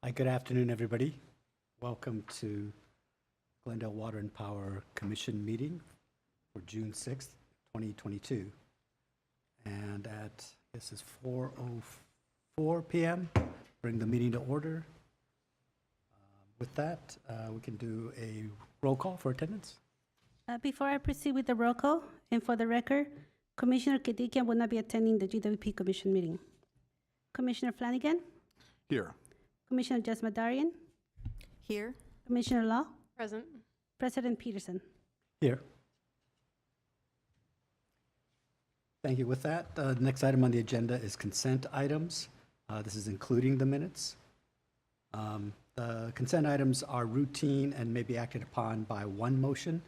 Hi, good afternoon, everybody. Welcome to Glendale Water and Power Commission meeting for June 6th, 2022. And at, this is 4:04 p.m., bring the meeting to order. With that, we can do a roll call for attendance. Before I proceed with the roll call, and for the record, Commissioner Kedikian will not be attending the GWP Commission meeting. Commissioner Flanagan, Here. Commissioner Jasmadarian, Here. Commissioner Law, Present. President Peterson. Here. Thank you. With that, the next item on the agenda is consent items. This is including the minutes. The consent items are routine and may be acted upon by one motion.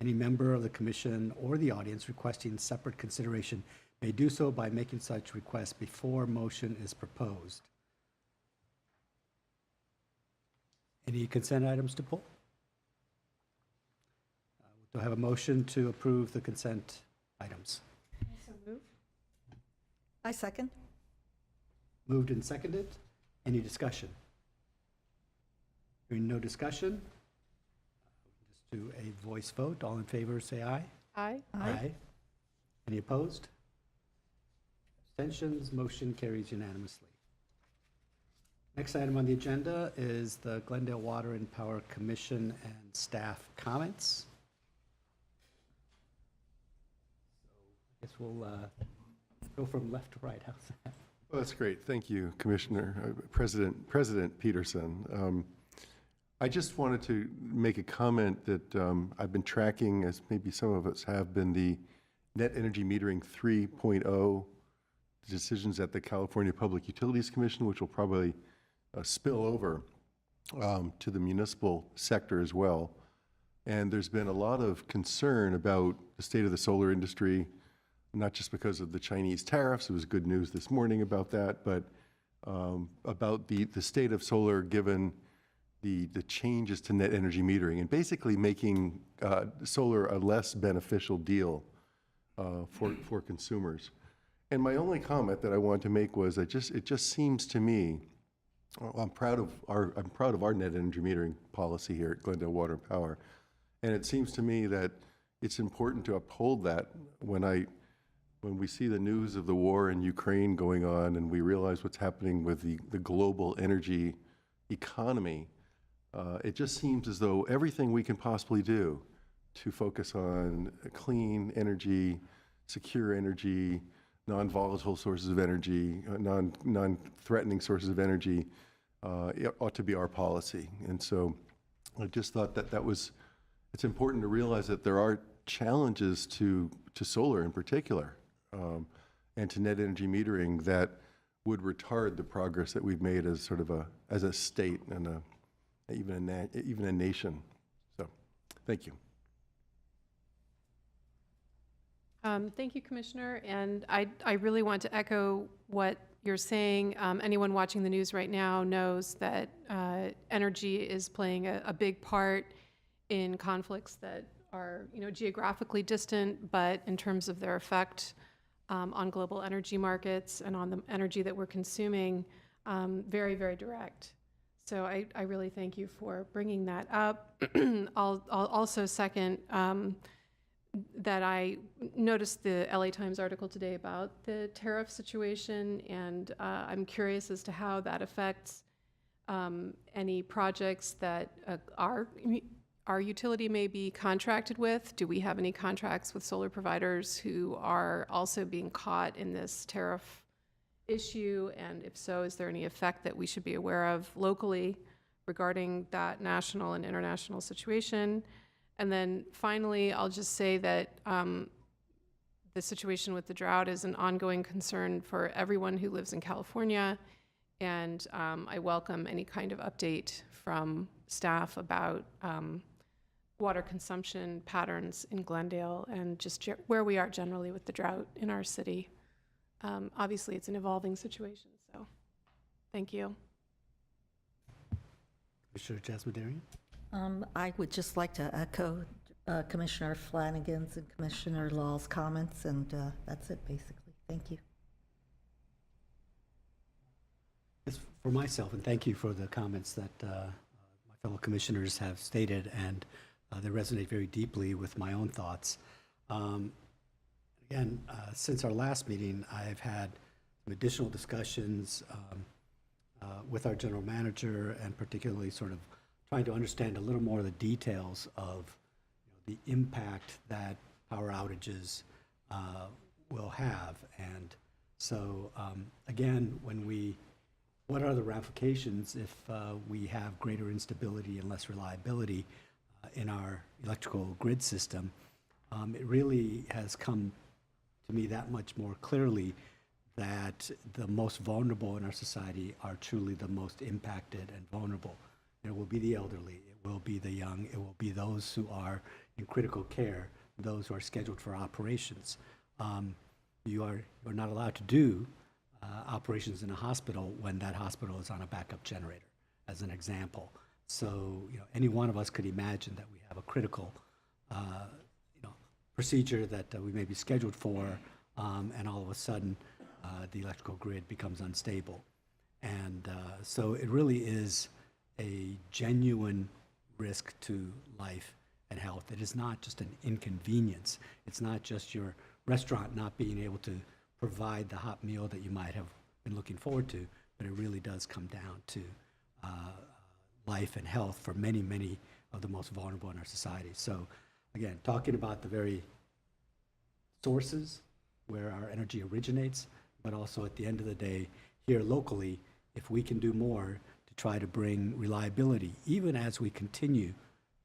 Any member of the commission or the audience requesting separate consideration may do so by making such request before motion is proposed. Any consent items to pull? Do I have a motion to approve the consent items? So move. I second. Moved and seconded. Any discussion? Hearing no discussion, just do a voice vote. All in favor, say aye. Aye. Any opposed? Abstentions? Motion carries unanimously. Next item on the agenda is the Glendale Water and Power Commission and staff comments. So I guess we'll go from left to right. How's that? Well, that's great. Thank you, Commissioner, President Peterson. I just wanted to make a comment that I've been tracking, as maybe some of us have been, the Net Energy Metering 3.0 decisions at the California Public Utilities Commission, which will probably spill over to the municipal sector as well. And there's been a lot of concern about the state of the solar industry, not just because of the Chinese tariffs. It was good news this morning about that, but about the state of solar given the changes to net energy metering and basically making solar a less beneficial deal for consumers. And my only comment that I wanted to make was it just seems to me, I'm proud of our net energy metering policy here at Glendale Water and Power, and it seems to me that it's important to uphold that when we see the news of the war in Ukraine going on and we realize what's happening with the global energy economy. It just seems as though everything we can possibly do to focus on clean energy, secure energy, non-volatile sources of energy, non-threatening sources of energy, it ought to be our policy. And so I just thought that it's important to realize that there are challenges to solar in particular, and to net energy metering that would retard the progress that we've made as sort of as a state and even a nation. So, thank you. Thank you, Commissioner. And I really want to echo what you're saying. Anyone watching the news right now knows that energy is playing a big part in conflicts that are, geographically distant, but in terms of their effect on global energy markets and on the energy that we're consuming, very, very direct. So I really thank you for bringing that up. I'll also second that I noticed the LA Times article today about the tariff situation, and I'm curious as to how that affects any projects that our utility may be contracted with. Do we have any contracts with solar providers who are also being caught in this tariff issue? And if so, is there any effect that we should be aware of locally regarding that national and international situation? And then finally, I'll just say that the situation with the drought is an ongoing concern for everyone who lives in California. And I welcome any kind of update from staff about water consumption patterns in Glendale and just where we are generally with the drought in our city. Obviously, it's an evolving situation, so thank you. Commissioner Jasmadarian? I would just like to echo Commissioner Flanagan's and Commissioner Law's comments, and that's it, basically. Thank you. for myself, and thank you for the comments that my fellow commissioners have stated, and they resonate very deeply with my own thoughts. Again, since our last meeting, I've had some additional discussions with our general manager, and particularly sort of trying to understand a little more of the details of the impact that power outages will have. And so, again, what are the ramifications if we have greater instability and less reliability in our electrical grid system? It really has come to me that much more clearly that the most vulnerable in our society are truly the most impacted and vulnerable. It will be the elderly, it will be the young, it will be those who are in critical care, those who are scheduled for operations. You're not allowed to do operations in a hospital when that hospital is on a backup generator, as an example. So, any one of us could imagine that we have a critical, procedure that we may be scheduled for, and all of a sudden, the electrical grid becomes unstable. And so it really is a genuine risk to life and health. It is not just an inconvenience. It's not just your restaurant not being able to provide the hot meal that you might have been looking forward to, but it really does come down to life and health for many, many of the most vulnerable in our society. So again, talking about the very sources where our energy originates, but also at the end of the day, here locally, if we can do more to try to bring reliability, even as we continue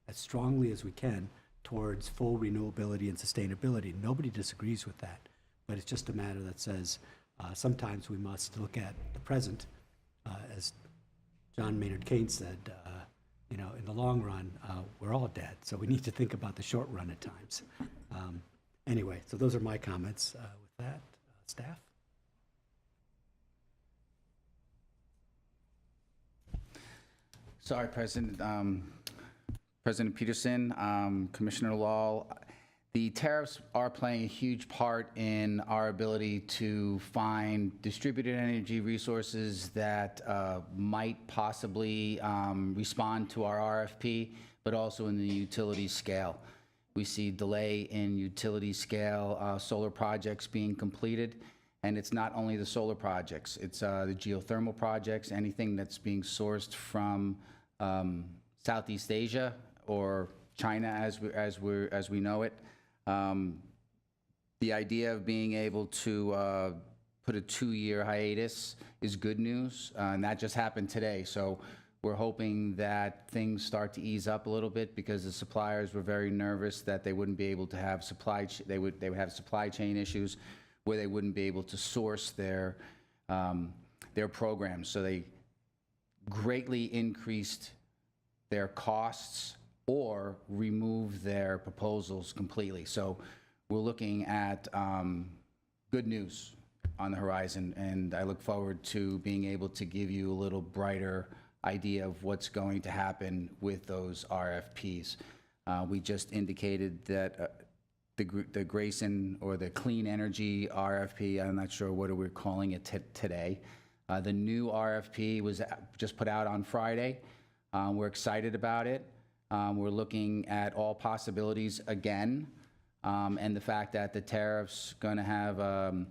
as strongly as we can towards full renewability and sustainability. Nobody disagrees with that, but it's just a matter that says sometimes we must look at the present, as John Maynard Keynes said, in the long run, we're all dead, so we need to think about the short run at times. Anyway, so those are my comments. With that, staff? Sorry, President Peterson, Commissioner Law. The tariffs are playing a huge part in our ability to find distributed energy resources that might possibly respond to our RFP, but also in the utility scale. We see delay in utility scale solar projects being completed, and it's not only the solar projects, it's the geothermal projects, anything that's being sourced from Southeast Asia or China as we know it. The idea of being able to put a 2-year hiatus is good news, and that just happened today. So we're hoping that things start to ease up a little bit, because the suppliers were very nervous that they wouldn't be able to have they would have supply chain issues where they wouldn't be able to source their programs. So they greatly increased their costs or remove their proposals completely. So we're looking at good news on the horizon, and I look forward to being able to give you a little brighter idea of what's going to happen with those RFPs. We just indicated that the Grayson or the Clean Energy RFP, I'm not sure what we're calling it today. The new RFP was just put out on Friday. We're excited about it. We're looking at all possibilities again, and the fact that the tariffs going to have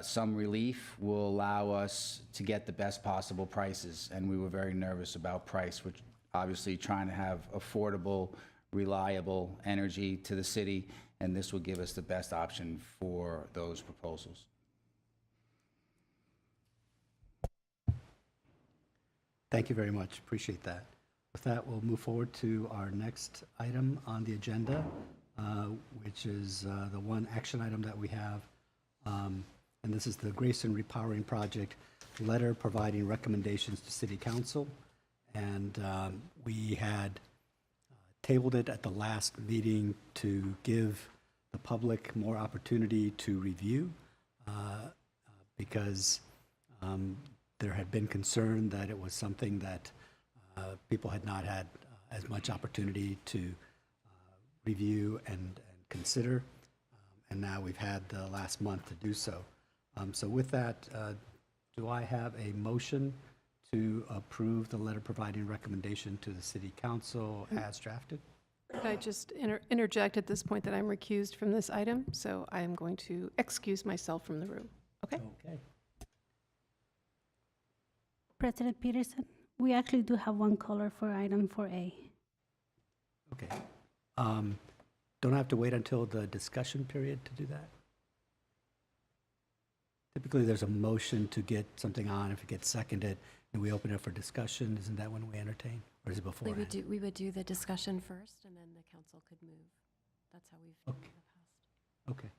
some relief will allow us to get the best possible prices. And we were very nervous about price, which obviously trying to have affordable, reliable energy to the city, and this will give us the best option for those proposals. Thank you very much. Appreciate that. With that, we'll move forward to our next item on the agenda, which is the one action item that we have. And this is the Grayson Repowering Project letter providing recommendations to City Council. And we had tabled it at the last meeting to give the public more opportunity to review, because there had been concern that it was something that people had not had as much opportunity to review and consider, and now we've had the last month to do so. So with that, do I have a motion to approve the letter providing recommendation to the city council as drafted? Could I just interject at this point that I'm recused from this item, so I am going to excuse myself from the room. Okay? Okay. President Peterson, we actually do have one caller for item 4A. Okay. Don't I have to wait until the discussion period to do that? Typically, there's a motion to get something on. If it gets seconded, and we open it for discussion, isn't that when we entertain? Or is it before? We would do the discussion first, and then the council could move. That's how we've done it in the past. Okay.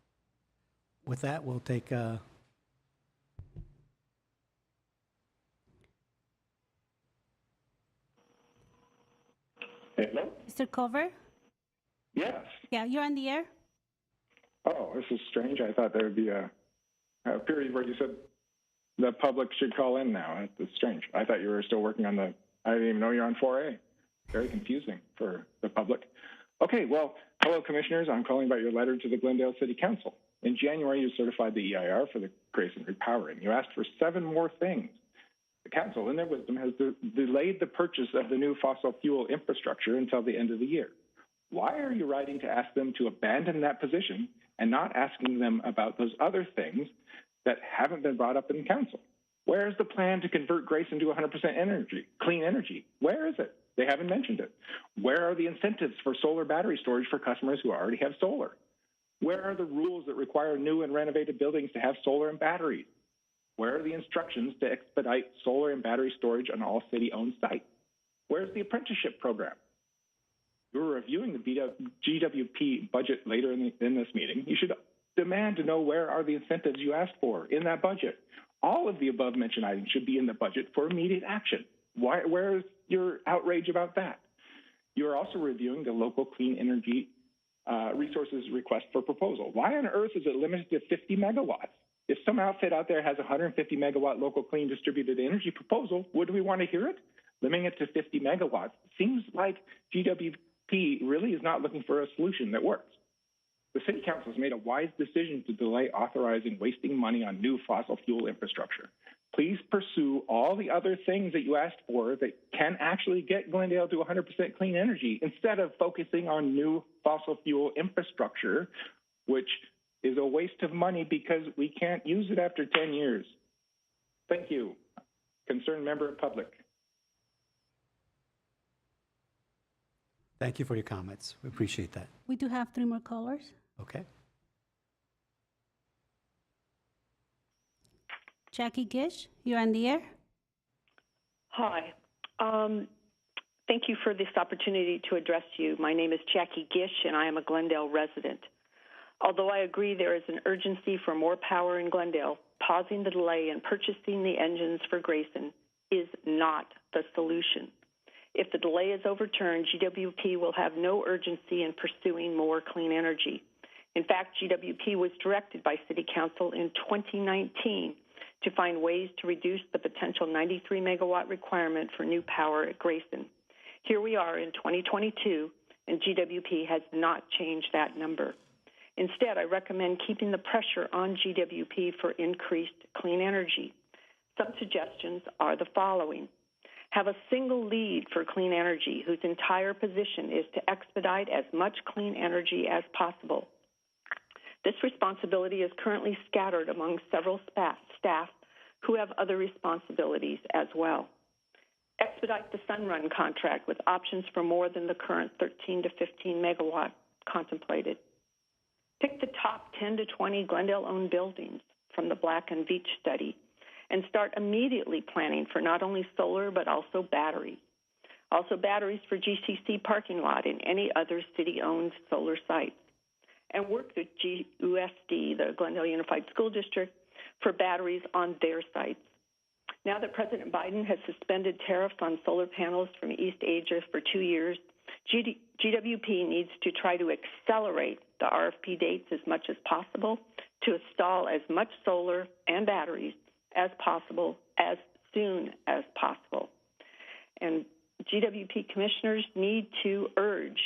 With that, we'll take Hello? Mr. Cover? Yes. Yeah, you're on the air. Oh, this is strange. I thought there would be a period where you said the public should call in now. It's strange. I thought you were still working on the, I didn't even know you're on 4A. Very confusing for the public. Okay, well, hello, commissioners. I'm calling about your letter to the Glendale City Council. In January, you certified the EIR for the Grayson repowering. You asked for 7 more things. The council, in their wisdom, has delayed the purchase of the new fossil fuel infrastructure until the end of the year. Why are you writing to ask them to abandon that position and not asking them about those other things that haven't been brought up in council? Where is the plan to convert Grayson to 100% energy, clean energy? Where is it? They haven't mentioned it. Where are the incentives for solar battery storage for customers who already have solar? Where are the rules that require new and renovated buildings to have solar and batteries? Where are the instructions to expedite solar and battery storage on all city-owned sites? Where's the apprenticeship program? You're reviewing the GWP budget later in this meeting. You should demand to know where are the incentives you asked for in that budget. All of the above-mentioned items should be in the budget for immediate action. Where is your outrage about that? You're also reviewing the local clean energy resources request for proposal. Why on earth is it limited to 50 megawatts? If some outfit out there has a 150 megawatt local clean distributed energy proposal, would we want to hear it? Limiting it to 50 megawatts seems like GWP really is not looking for a solution that works. The City Council has made a wise decision to delay authorizing wasting money on new fossil fuel infrastructure. Please pursue all the other things that you asked for that can actually get Glendale to 100% clean energy instead of focusing on new fossil fuel infrastructure, which is a waste of money because we can't use it after 10 years. Thank you. Concerned member of public. Thank you for your comments. We appreciate that. We do have 3 more callers. Okay. Jackie Gish, you're on the air. Hi. Thank you for this opportunity to address you. My name is Jackie Gish, and I am a Glendale resident. Although I agree there is an urgency for more power in Glendale, pausing the delay in purchasing the engines for Grayson is not the solution. If the delay is overturned, GWP will have no urgency in pursuing more clean energy. In fact, GWP was directed by City Council in 2019 to find ways to reduce the potential 93 megawatt requirement for new power at Grayson. Here we are in 2022, and GWP has not changed that number. Instead, I recommend keeping the pressure on GWP for increased clean energy. Some suggestions are the following. Have a single lead for clean energy whose entire position is to expedite as much clean energy as possible. This responsibility is currently scattered among several staff who have other responsibilities as well. Expedite the Sunrun contract with options for more than the current 13 to 15 megawatt contemplated. Pick the top 10 to 20 Glendale-owned buildings from the Black and Veatch study and start immediately planning for not only solar but also batteries. Also batteries for GCC parking lot and any other city-owned solar sites. And work with GUSD, the Glendale Unified School District, for batteries on their sites. Now that President Biden has suspended tariffs on solar panels from East Asia for 2 years, GWP needs to try to accelerate the RFP dates as much as possible to install as much solar and batteries as possible as soon as possible. And GWP commissioners need to urge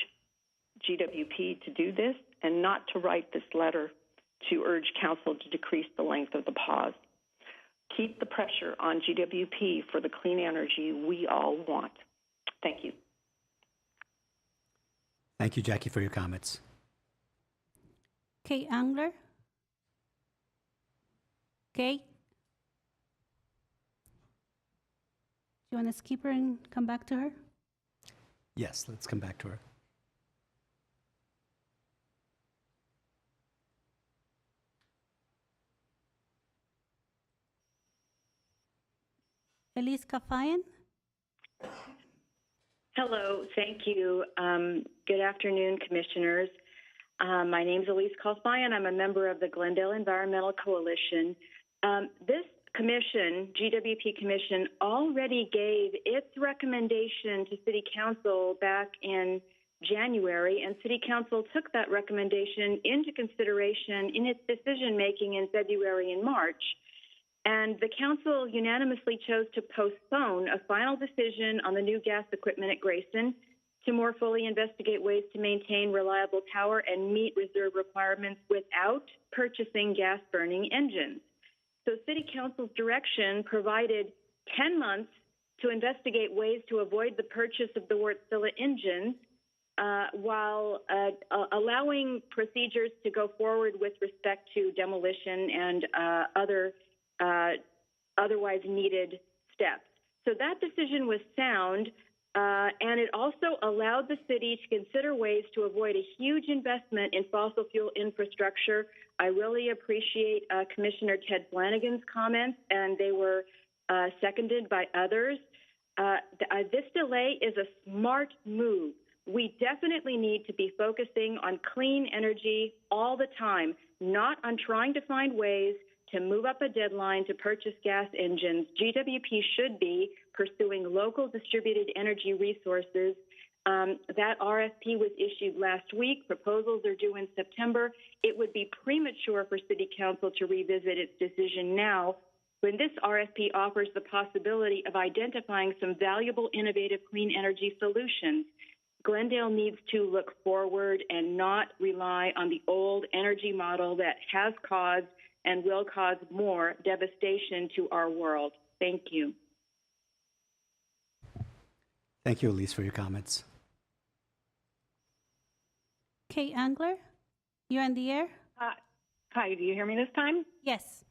GWP to do this and not to write this letter to urge council to decrease the length of the pause. keep the pressure on GWP for the clean energy we all want. Thank you. Thank you, Jackie, for your comments. Kate Angler? Kate? Do you want to skip her and come back to her? Yes, let's come back to her. Elise Kafayan? Hello, thank you. Good afternoon, commissioners. My name is Elise Kafayan. I'm a member of the Glendale Environmental Coalition. This commission, GWP Commission, already gave its recommendation to City Council back in January, and City Council took that recommendation into consideration in its decision-making in February and March. And the Council unanimously chose to postpone a final decision on the new gas equipment at Grayson to more fully investigate ways to maintain reliable power and meet reserve requirements without purchasing gas-burning engines. So City Council's direction provided 10 months to investigate ways to avoid the purchase of the Wärtsilä engines while allowing procedures to go forward with respect to demolition and other otherwise needed steps. So that decision was sound, and it also allowed the city to consider ways to avoid a huge investment in fossil fuel infrastructure. I really appreciate Commissioner Ted Flanagan's comments, and they were seconded by others. This delay is a smart move. We definitely need to be focusing on clean energy all the time, not on trying to find ways to move up a deadline to purchase gas engines. GWP should be pursuing local distributed energy resources. That RFP was issued last week. Proposals are due in September. It would be premature for City Council to revisit its decision now when this RFP offers the possibility of identifying some valuable, innovative clean energy solutions. Glendale needs to look forward and not rely on the old energy model that has caused and will cause more devastation to our world. Thank you. Thank you, Elise, for your comments. Kate Angler? You're on the air? Hi, do you hear me this time? Yes.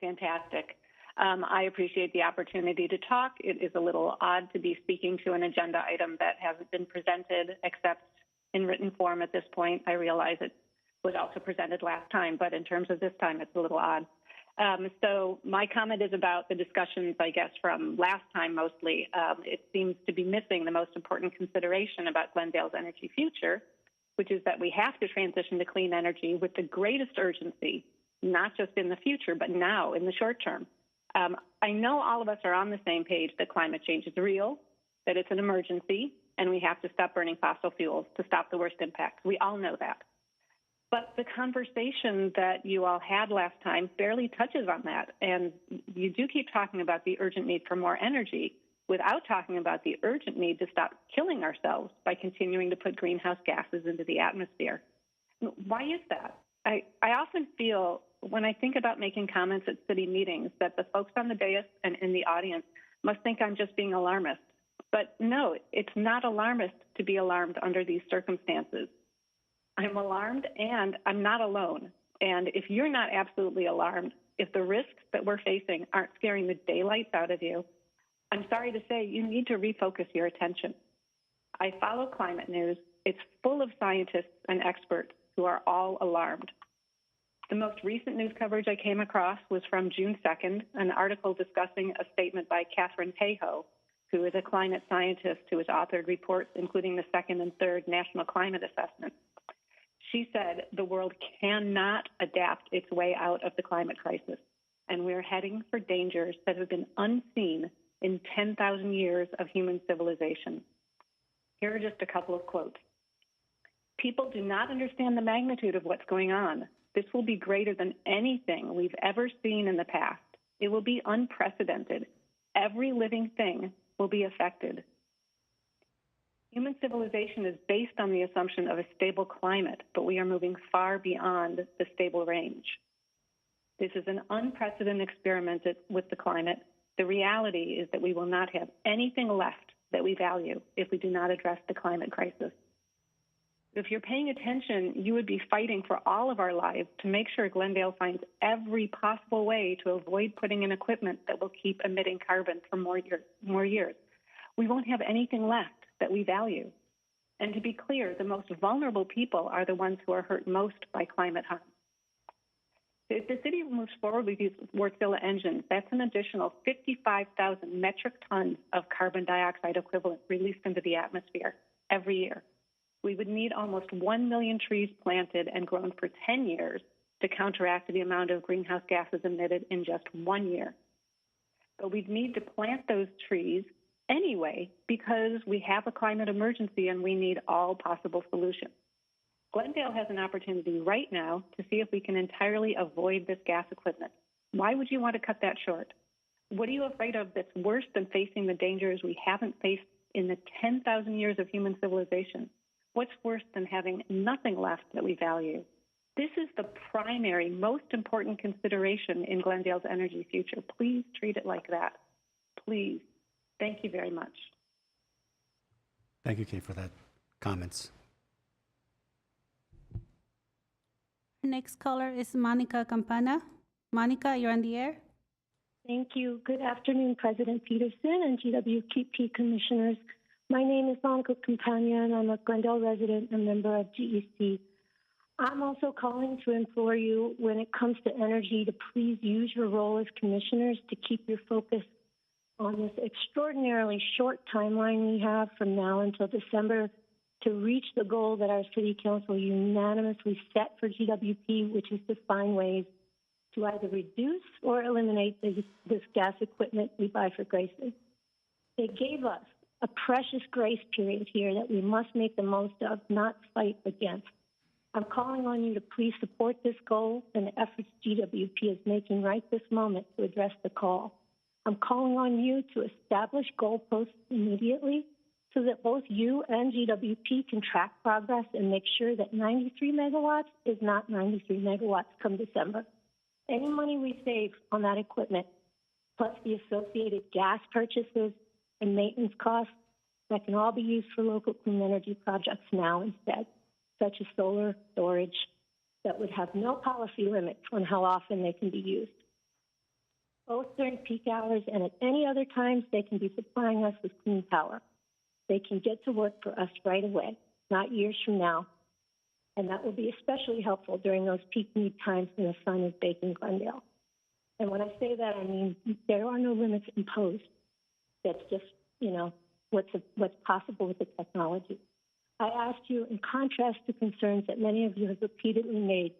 Fantastic. I appreciate the opportunity to talk. It is a little odd to be speaking to an agenda item that hasn't been presented except in written form at this point. I realize it was also presented last time, but in terms of this time, it's a little odd. So my comment is about the discussions, I guess, from last time mostly. It seems to be missing the most important consideration about Glendale's energy future, which is that we have to transition to clean energy with the greatest urgency, not just in the future, but now in the short term. I know all of us are on the same page that climate change is real, that it's an emergency, and we have to stop burning fossil fuels to stop the worst impacts. We all know that. But the conversation that you all had last time barely touches on that. And you do keep talking about the urgent need for more energy without talking about the urgent need to stop killing ourselves by continuing to put greenhouse gases into the atmosphere. Why is that? I often feel when I think about making comments at city meetings that the folks on the dais and in the audience must think I'm just being alarmist. But no, it's not alarmist to be alarmed under these circumstances. I'm alarmed, and I'm not alone. And if you're not absolutely alarmed, if the risks that we're facing aren't scaring the daylights out of you, I'm sorry to say you need to refocus your attention. I follow climate news. It's full of scientists and experts who are all alarmed. The most recent news coverage I came across was from June 2nd, an article discussing a statement by Catherine Payho, who is a climate scientist who has authored reports including the second and third National Climate Assessment. She said the world cannot adapt its way out of the climate crisis, and we're heading for dangers that have been unseen in 10,000 years of human civilization. Here are just a couple of quotes. People do not understand the magnitude of what's going on. This will be greater than anything we've ever seen in the past. It will be unprecedented. Every living thing will be affected. Human civilization is based on the assumption of a stable climate, but we are moving far beyond the stable range. This is an unprecedented experiment with the climate. The reality is that we will not have anything left that we value if we do not address the climate crisis. If you're paying attention, you would be fighting for all of our lives to make sure Glendale finds every possible way to avoid putting in equipment that will keep emitting carbon for more years. We won't have anything left that we value. And to be clear, the most vulnerable people are the ones who are hurt most by climate harm. If the city moves forward with these Wärtsilä engines, that's an additional 55,000 metric tons of carbon dioxide equivalent released into the atmosphere every year. We would need almost 1 million trees planted and grown for 10 years to counteract the amount of greenhouse gases emitted in just 1 year. But we'd need to plant those trees anyway because we have a climate emergency and we need all possible solutions. Glendale has an opportunity right now to see if we can entirely avoid this gas equipment. Why would you want to cut that short? What are you afraid of that's worse than facing the dangers we haven't faced in the 10,000 years of human civilization? What's worse than having nothing left that we value? This is the primary, most important consideration in Glendale's energy future. Please treat it like that. Please. Thank you very much. Thank you, Kate, for that comments. Next caller is Monica Campana. Monica, you're on the air. Thank you. Good afternoon, President Peterson and GWPP commissioners. My name is Monica Campana, and I'm a Glendale resident and member of GEC. I'm also calling to implore you, when it comes to energy, to please use your role as commissioners to keep your focus on this extraordinarily short timeline we have from now until December to reach the goal that our City Council unanimously set for GWP, which is to find ways to either reduce or eliminate this gas equipment we buy for graces. They gave us a precious grace period here that we must make the most of, not fight against. I'm calling on you to please support this goal and the efforts GWP is making right this moment to address the call. I'm calling on you to establish goalposts immediately so that both you and GWP can track progress and make sure that 93 megawatts is not 93 megawatts come December. Any money we save on that equipment, plus the associated gas purchases and maintenance costs, that can all be used for local clean energy projects now instead, such as solar storage, that would have no policy limits on how often they can be used. Both during peak hours and at any other times, they can be supplying us with clean power. They can get to work for us right away, not years from now. And that will be especially helpful during those peak need times when the sun is baking Glendale. And when I say that, I mean there are no limits imposed. That's just, what's possible with the technology. I asked you, in contrast to concerns that many of you have repeatedly made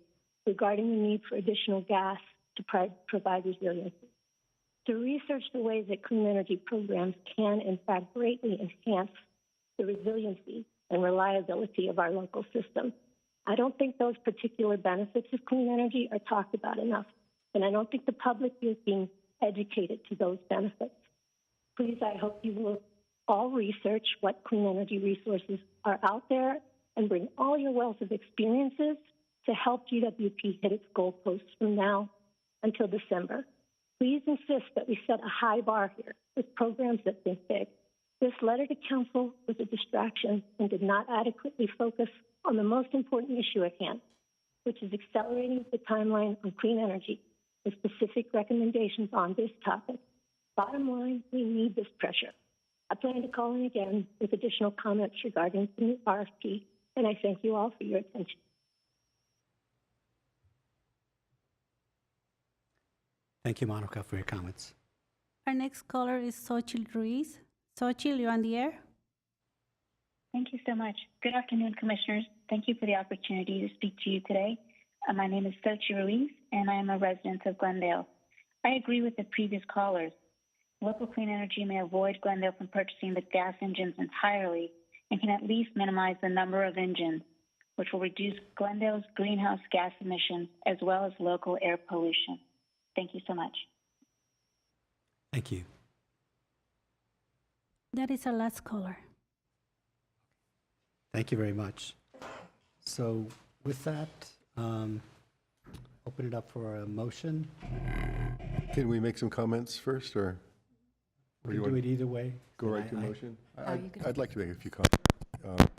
regarding the need for additional gas to provide resiliency, to research the ways that clean energy programs can, in fact, greatly enhance the resiliency and reliability of our local system. I don't think those particular benefits of clean energy are talked about enough, and I don't think the public is being educated to those benefits. Please, I hope you will all research what clean energy resources are out there and bring all your wealth of experiences to help GWP hit its goalposts from now until December. Please insist that we set a high bar here with programs that think big. This letter to council was a distraction and did not adequately focus on the most important issue at hand, which is accelerating the timeline on clean energy with specific recommendations on this topic. Bottom line, we need this pressure. I plan to call in again with additional comments regarding the new RFP, and I thank you all for your attention. Thank you, Monica, for your comments. Our next caller is Xochitl Ruiz. Xochitl, you're on the air. Thank you so much. Good afternoon, Commissioners. Thank you for the opportunity to speak to you today. My name is Xochitl Ruiz, and I am a resident of Glendale. I agree with the previous callers. Local clean energy may avoid Glendale from purchasing the gas engines entirely and can at least minimize the number of engines, which will reduce Glendale's greenhouse gas emissions as well as local air pollution. Thank you so much. Thank you. That is our last caller. Thank you very much. So with that, Open it up for a motion. Can we make some comments first, or? We do you can do want it either way. go right And to I- motion? Oh, you can- I'd like to make a few comments.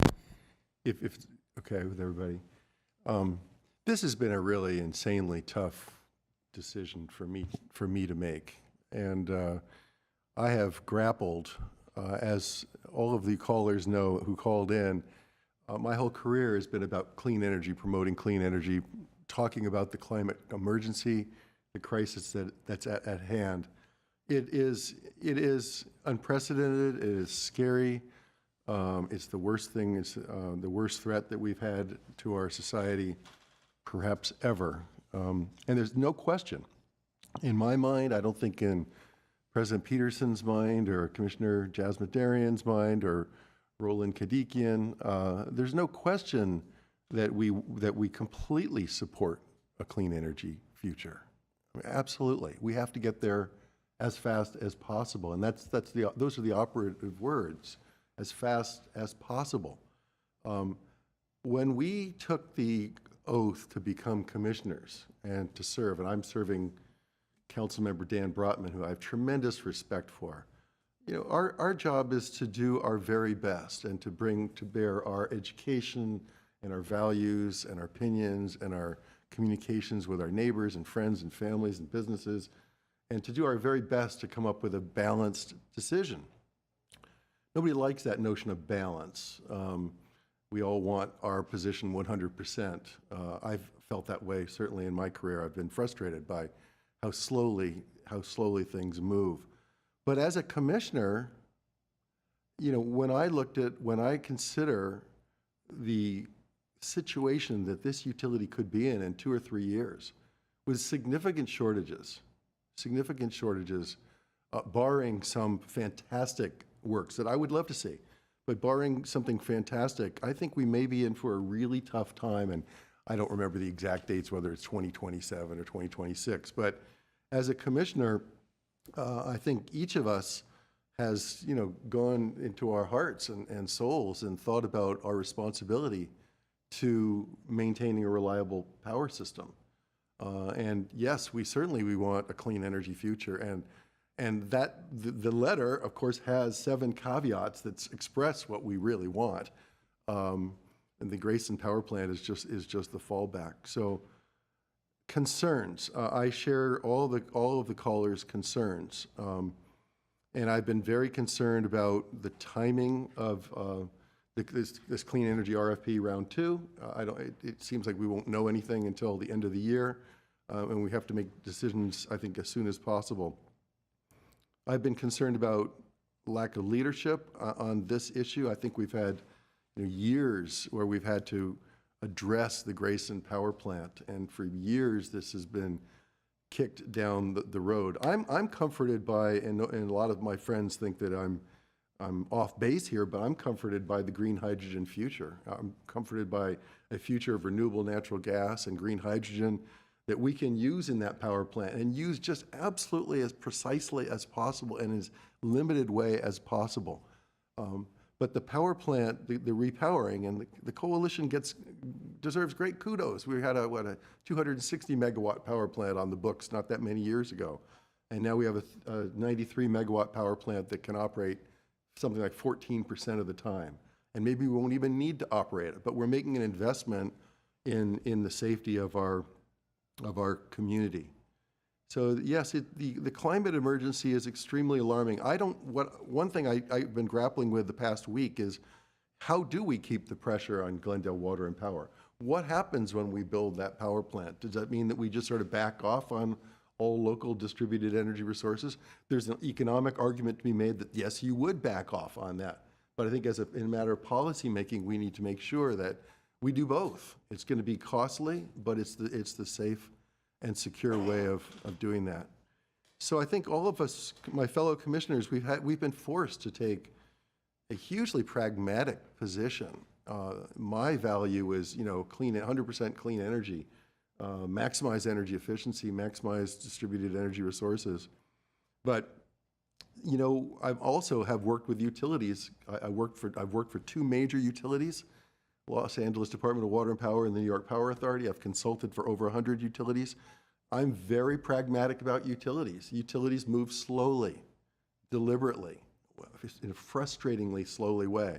If it's okay with everybody. This has been a really insanely tough decision for me to make. And I have grappled, as all of the callers know who called in, my whole career has been about clean energy, promoting clean energy, talking about the climate emergency, the crisis that's at hand. It is unprecedented, it is scary, it's the worst thing, it's the worst threat that we've had to our society perhaps ever. And there's no question, in my mind, I don't think in President Peterson's mind or Commissioner Jasmine-Darian's mind or Roland Kadikian, there's no question that we completely support a clean energy future. Absolutely, we have to get there as fast as possible, and those are the operative words: as fast as possible. When we took the oath to become commissioners and to serve, and I'm serving Councilmember Dan Brotman, who I have tremendous respect for. You know, our job is to do our very best and to bring to bear our education and our values and our opinions and our communications with our neighbors and friends and families and businesses, and to do our very best to come up with a balanced decision. Nobody likes that notion of balance. We all want our position 100%. I've felt that way certainly in my career. I've been frustrated by how slowly things move. But as a commissioner, you know, when I consider the situation that this utility could be in 2 or 3 years, with significant shortages, barring some fantastic works that I would love to see, but barring something fantastic, I think we may be in for a really tough time. And I don't remember the exact dates, whether it's 2027 or 2026. But as a commissioner, I think each of us has, you know, gone into our hearts and souls and thought about our responsibility to maintaining a reliable power system. And yes, we want a clean energy future. And that the letter, of course, has 7 caveats that express what we really want. And the Grayson Power Plant is just the fallback. So concerns. I share all of the callers' concerns. And I've been very concerned about the timing of this Clean Energy RFP Round 2. It seems like we won't know anything until the end of the year. And we have to make decisions, I think, as soon as possible. I've been concerned about lack of leadership on this issue. I think we've had years where we've had to address the Grayson Power Plant, and for years this has been kicked down the road. I'm comforted by, and a lot of my friends think that I'm off base here, but I'm comforted by the green hydrogen future. I'm comforted by a future of renewable natural gas and green hydrogen that we can use in that power plant and use just absolutely as precisely as possible and as limited way as possible. But the power plant, the repowering, and the coalition deserves great kudos. We had a 260 megawatt power plant on the books not that many years ago. And now we have a 93 megawatt power plant that can operate something like 14% of the time. And maybe we won't even need to operate it, but we're making an investment in the safety of our community. So yes, the climate emergency is extremely alarming. One thing I've been grappling with the past week is, how do we keep the pressure on Glendale Water and Power? What happens when we build that power plant? Does that mean that we just sort of back off on all local distributed energy resources? There's an economic argument to be made that yes, you would back off on that. But I think in a matter of policy making, we need to make sure that we do both. It's going to be costly, but it's the safe and secure way of doing that. So I think all of us, my fellow commissioners, we've been forced to take a hugely pragmatic position. My value is, 100% clean energy, maximize energy efficiency, maximize distributed energy resources. But I also have worked with utilities. I've worked for 2 major utilities Los Angeles Department of Water and Power and the New York Power Authority. I've consulted for over 100 utilities. I'm very pragmatic about utilities. Utilities move slowly, deliberately, in a frustratingly slowly way.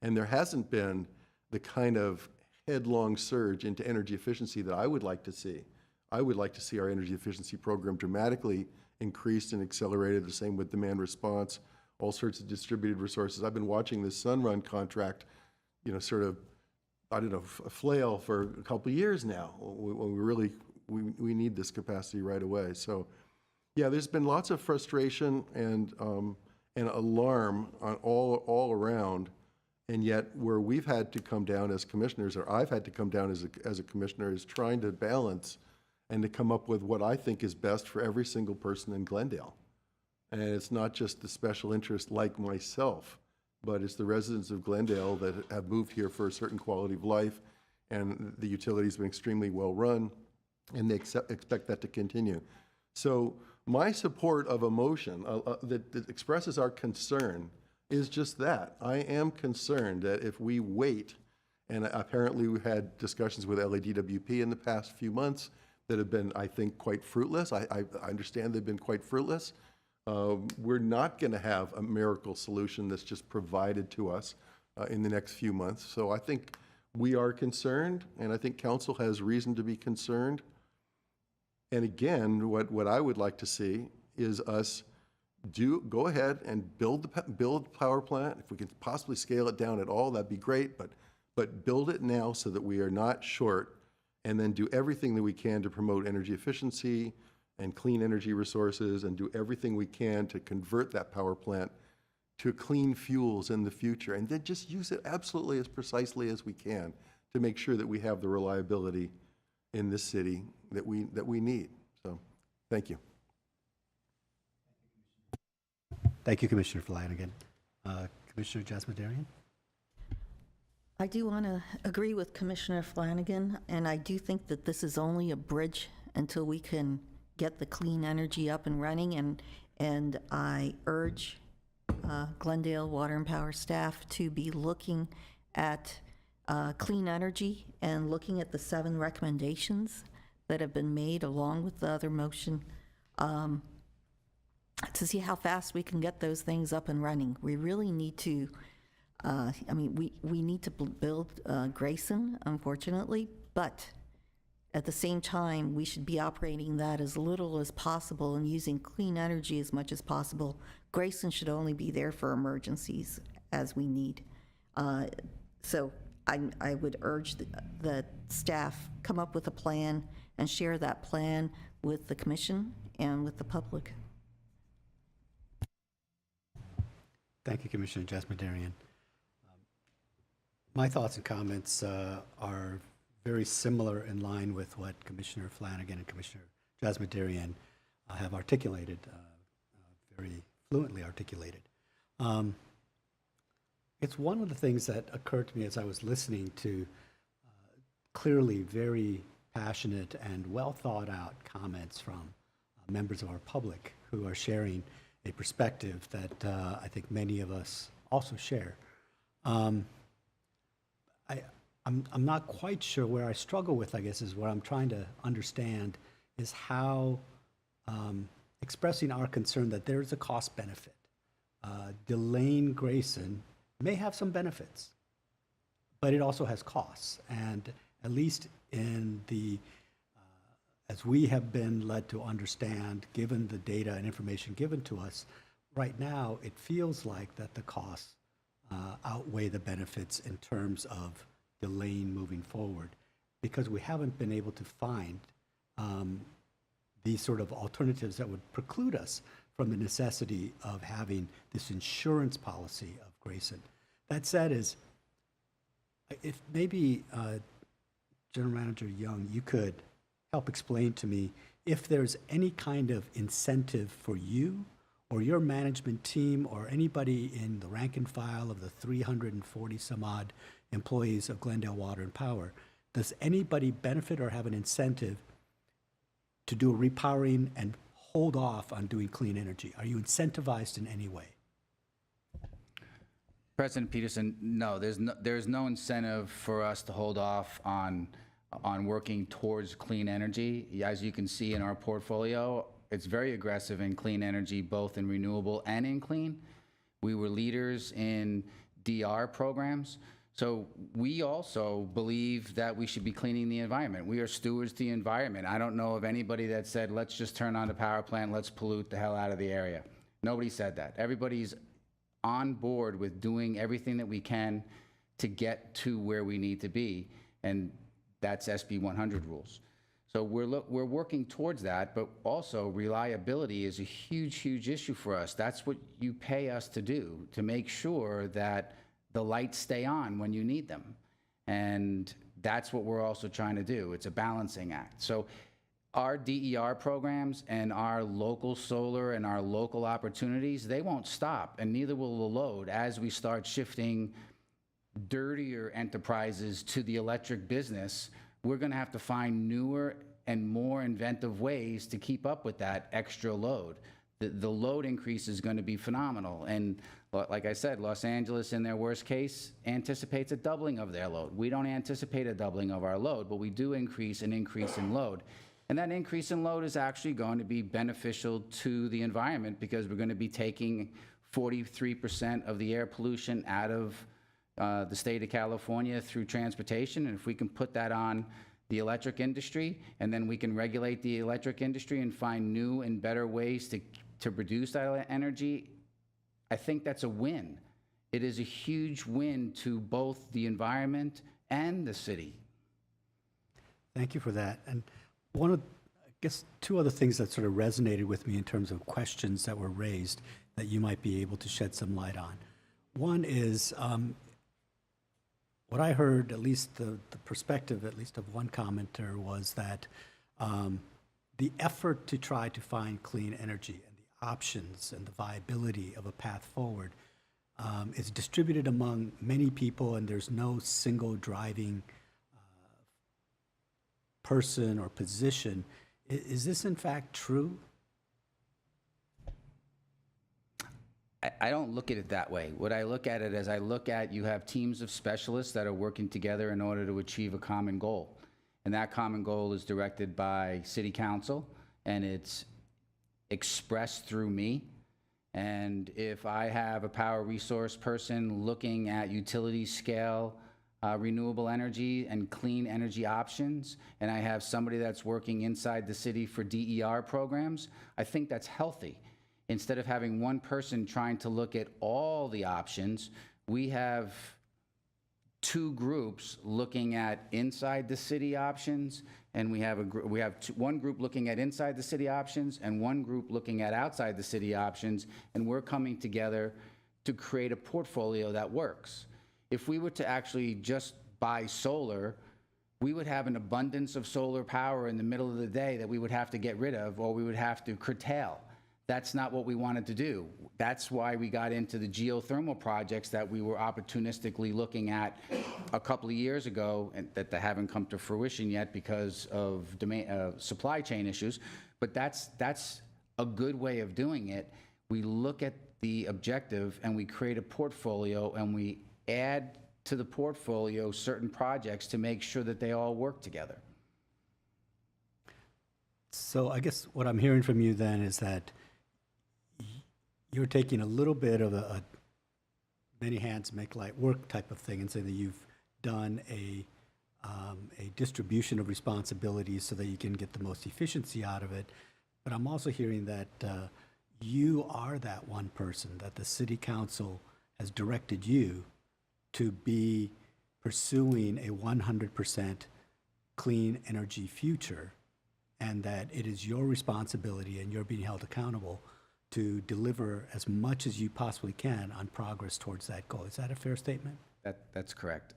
And there hasn't been the kind of headlong surge into energy efficiency that I would like to see. I would like to see our energy efficiency program dramatically increased and accelerated, the same with demand response, all sorts of distributed resources. I've been watching this Sunrun contract, sort of, I don't know, flail for a couple of years now, when we need this capacity right away. So, yeah, there's been lots of frustration and alarm on all around, and yet where we've had to come down as commissioners, or I've had to come down as a commissioner, is trying to balance and to come up with what I think is best for every single person in Glendale. And it's not just the special interest like myself, but it's the residents of Glendale that have moved here for a certain quality of life, and the utility's been extremely well run, and they expect that to continue. So my support of a motion that expresses our concern is just that. I am concerned that if we wait, and apparently we had discussions with LADWP in the past few months that have been, I think, quite fruitless. I understand they've been quite fruitless. We're not going to have a miracle solution that's just provided to us in the next few months. So I think we are concerned, and I think council has reason to be concerned. And again, what I would like to see is us go ahead and build the power plant. If we can possibly scale it down at all, that'd be great, but build it now so that we are not short, and then do everything that we can to promote energy efficiency and clean energy resources, and do everything we can to convert that power plant to clean fuels in the future, and then just use it absolutely as precisely as we can to make sure that we have the reliability in this city that we need. So, thank you. Thank you, Commissioner Flanagan. Commissioner Jasmine. I do want to agree with Commissioner Flanagan, and I do think that this is only a bridge until we can get the clean energy up and running, and I urge Glendale Water and Power staff to be looking at clean energy and looking at the 7 recommendations that have been made along with the other motion to see how fast we can get those things up and running. We really need to, we need to build Grayson, unfortunately, but at the same time, we should be operating that as little as possible and using clean energy as much as possible. Grayson should only be there for emergencies as we need. So I would urge the staff come up with a plan and share that plan with the commission and with the public. Thank you, Commissioner Jasmine. My thoughts and comments are very similar, in line with what Commissioner Flanagan and Commissioner Jasmine have articulated, very fluently articulated. It's one of the things that occurred to me as I was listening to clearly very passionate and well thought out comments from members of our public who are sharing a perspective that I think many of us also share. I'm not quite sure where I struggle with, I guess, is what I'm trying to understand is how expressing our concern that there's a cost benefit. Delaying Grayson may have some benefits, but it also has costs. And at least in the, as we have been led to understand, given the data and information given to us, right now it feels like that the costs outweigh the benefits in terms of delaying moving forward, because we haven't been able to find these sort of alternatives that would preclude us from the necessity of having this insurance policy of Grayson. That said, is if maybe General Manager Young, you could help explain to me if there's any kind of incentive for you or your management team or anybody in the rank and file of the 340 some odd employees of Glendale Water and Power. Does anybody benefit or have an incentive to do a repowering and hold off on doing clean energy? Are you incentivized in any way? President Peterson, no, there's no incentive for us to hold off on working towards clean energy. As you can see in our portfolio, it's very aggressive in clean energy, both in renewable and in clean. We were leaders in DR programs. So we also believe that we should be cleaning the environment. We are stewards to the environment. I don't know of anybody that said, let's just turn on the power plant, let's pollute the hell out of the area. Nobody said that. Everybody's on board with doing everything that we can to get to where we need to be, and that's SB 100 rules. So we're working towards that, but also reliability is a huge, huge issue for us. That's what you pay us to do, to make sure that the lights stay on when you need them. And that's what we're also trying to do. It's a balancing act. So our DER programs and our local solar and our local opportunities, they won't stop, and neither will the load as we start shifting dirtier enterprises to the electric business. We're going to have to find newer and more inventive ways to keep up with that extra load. The load increase is going to be phenomenal. And like I said, Los Angeles, in their worst case, anticipates a doubling of their load. We don't anticipate a doubling of our load, but we do increase an increase in load. And that increase in load is actually going to be beneficial to the environment, because we're going to be taking 43% of the air pollution out of the state of California through transportation. And if we can put that on the electric industry, and then we can regulate the electric industry and find new and better ways to produce that energy, I think that's a win. It is a huge win to both the environment and the city. Thank you for that. And one of, I guess, two other things that sort of resonated with me in terms of questions that were raised that you might be able to shed some light on. One is, what I heard, at least the perspective, at least of one commenter, was that the effort to try to find clean energy and the options and the viability of a path forward is distributed among many people, and there's no single driving person or position. Is this in fact true? I don't look at it that way. What I look at it as, I look at, you have teams of specialists that are working together in order to achieve a common goal. And that common goal is directed by City Council, and it's expressed through me. And if I have a power resource person looking at utility scale renewable energy and clean energy options, and I have somebody that's working inside the city for DER programs, I think that's healthy. Instead of having one person trying to look at all the options, we have two groups looking at inside the city options, and we have one group looking at inside the city options and one group looking at outside the city options, and we're coming together to create a portfolio that works. If we were to actually just buy solar, we would have an abundance of solar power in the middle of the day that we would have to get rid of, or we would have to curtail. That's not what we wanted to do. That's why we got into the geothermal projects that we were opportunistically looking at a couple of years ago, and that they haven't come to fruition yet because of supply chain issues. But that's a good way of doing it. We look at the objective and we create a portfolio, and we add to the portfolio certain projects to make sure that they all work together. So I guess what I'm hearing from you then is that you're taking a little bit of a many hands make light work type of thing, and saying that you've done a distribution of responsibilities so that you can get the most efficiency out of it. But I'm also hearing that you are that one person, that the city council has directed you to be pursuing a 100% clean energy future, and that it is your responsibility and you're being held accountable to deliver as much as you possibly can on progress towards that goal. Is that a fair statement? That's correct.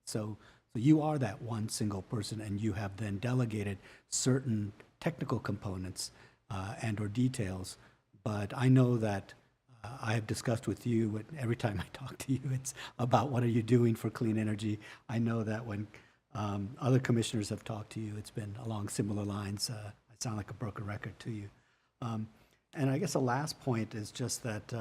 So you are that one single person, and you have then delegated certain technical components and or details. But I know that I have discussed with you, every time I talk to you, it's about what are you doing for clean energy. I know that when other commissioners have talked to you, it's been along similar lines. I sound like a broken record to you. And I guess the last point is just that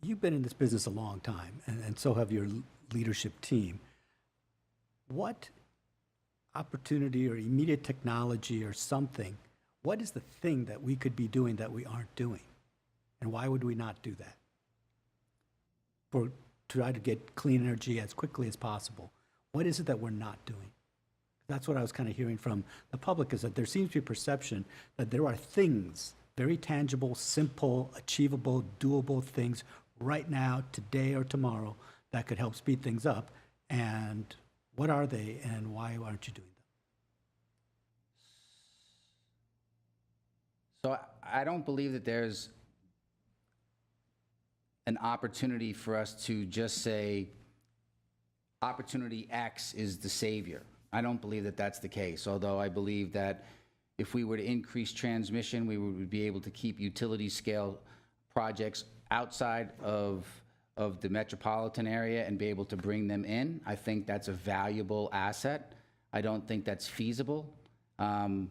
you've been in this business a long time, and so have your leadership team. What opportunity or immediate technology or something, what is the thing that we could be doing that we aren't doing? And why would we not do that? For try to get clean energy as quickly as possible. What is it that we're not doing? That's what I was kind of hearing from the public, is that there seems to be a perception that there are things, very tangible, simple, achievable, doable things right now, today or tomorrow, that could help speed things up. And what are they, and why aren't you doing them? So I don't believe that there's an opportunity for us to just say, opportunity X is the savior. I don't believe that that's the case, although I believe that if we were to increase transmission, we would be able to keep utility scale projects outside of the metropolitan area and be able to bring them in. I think that's a valuable asset. I don't think that's feasible. I'm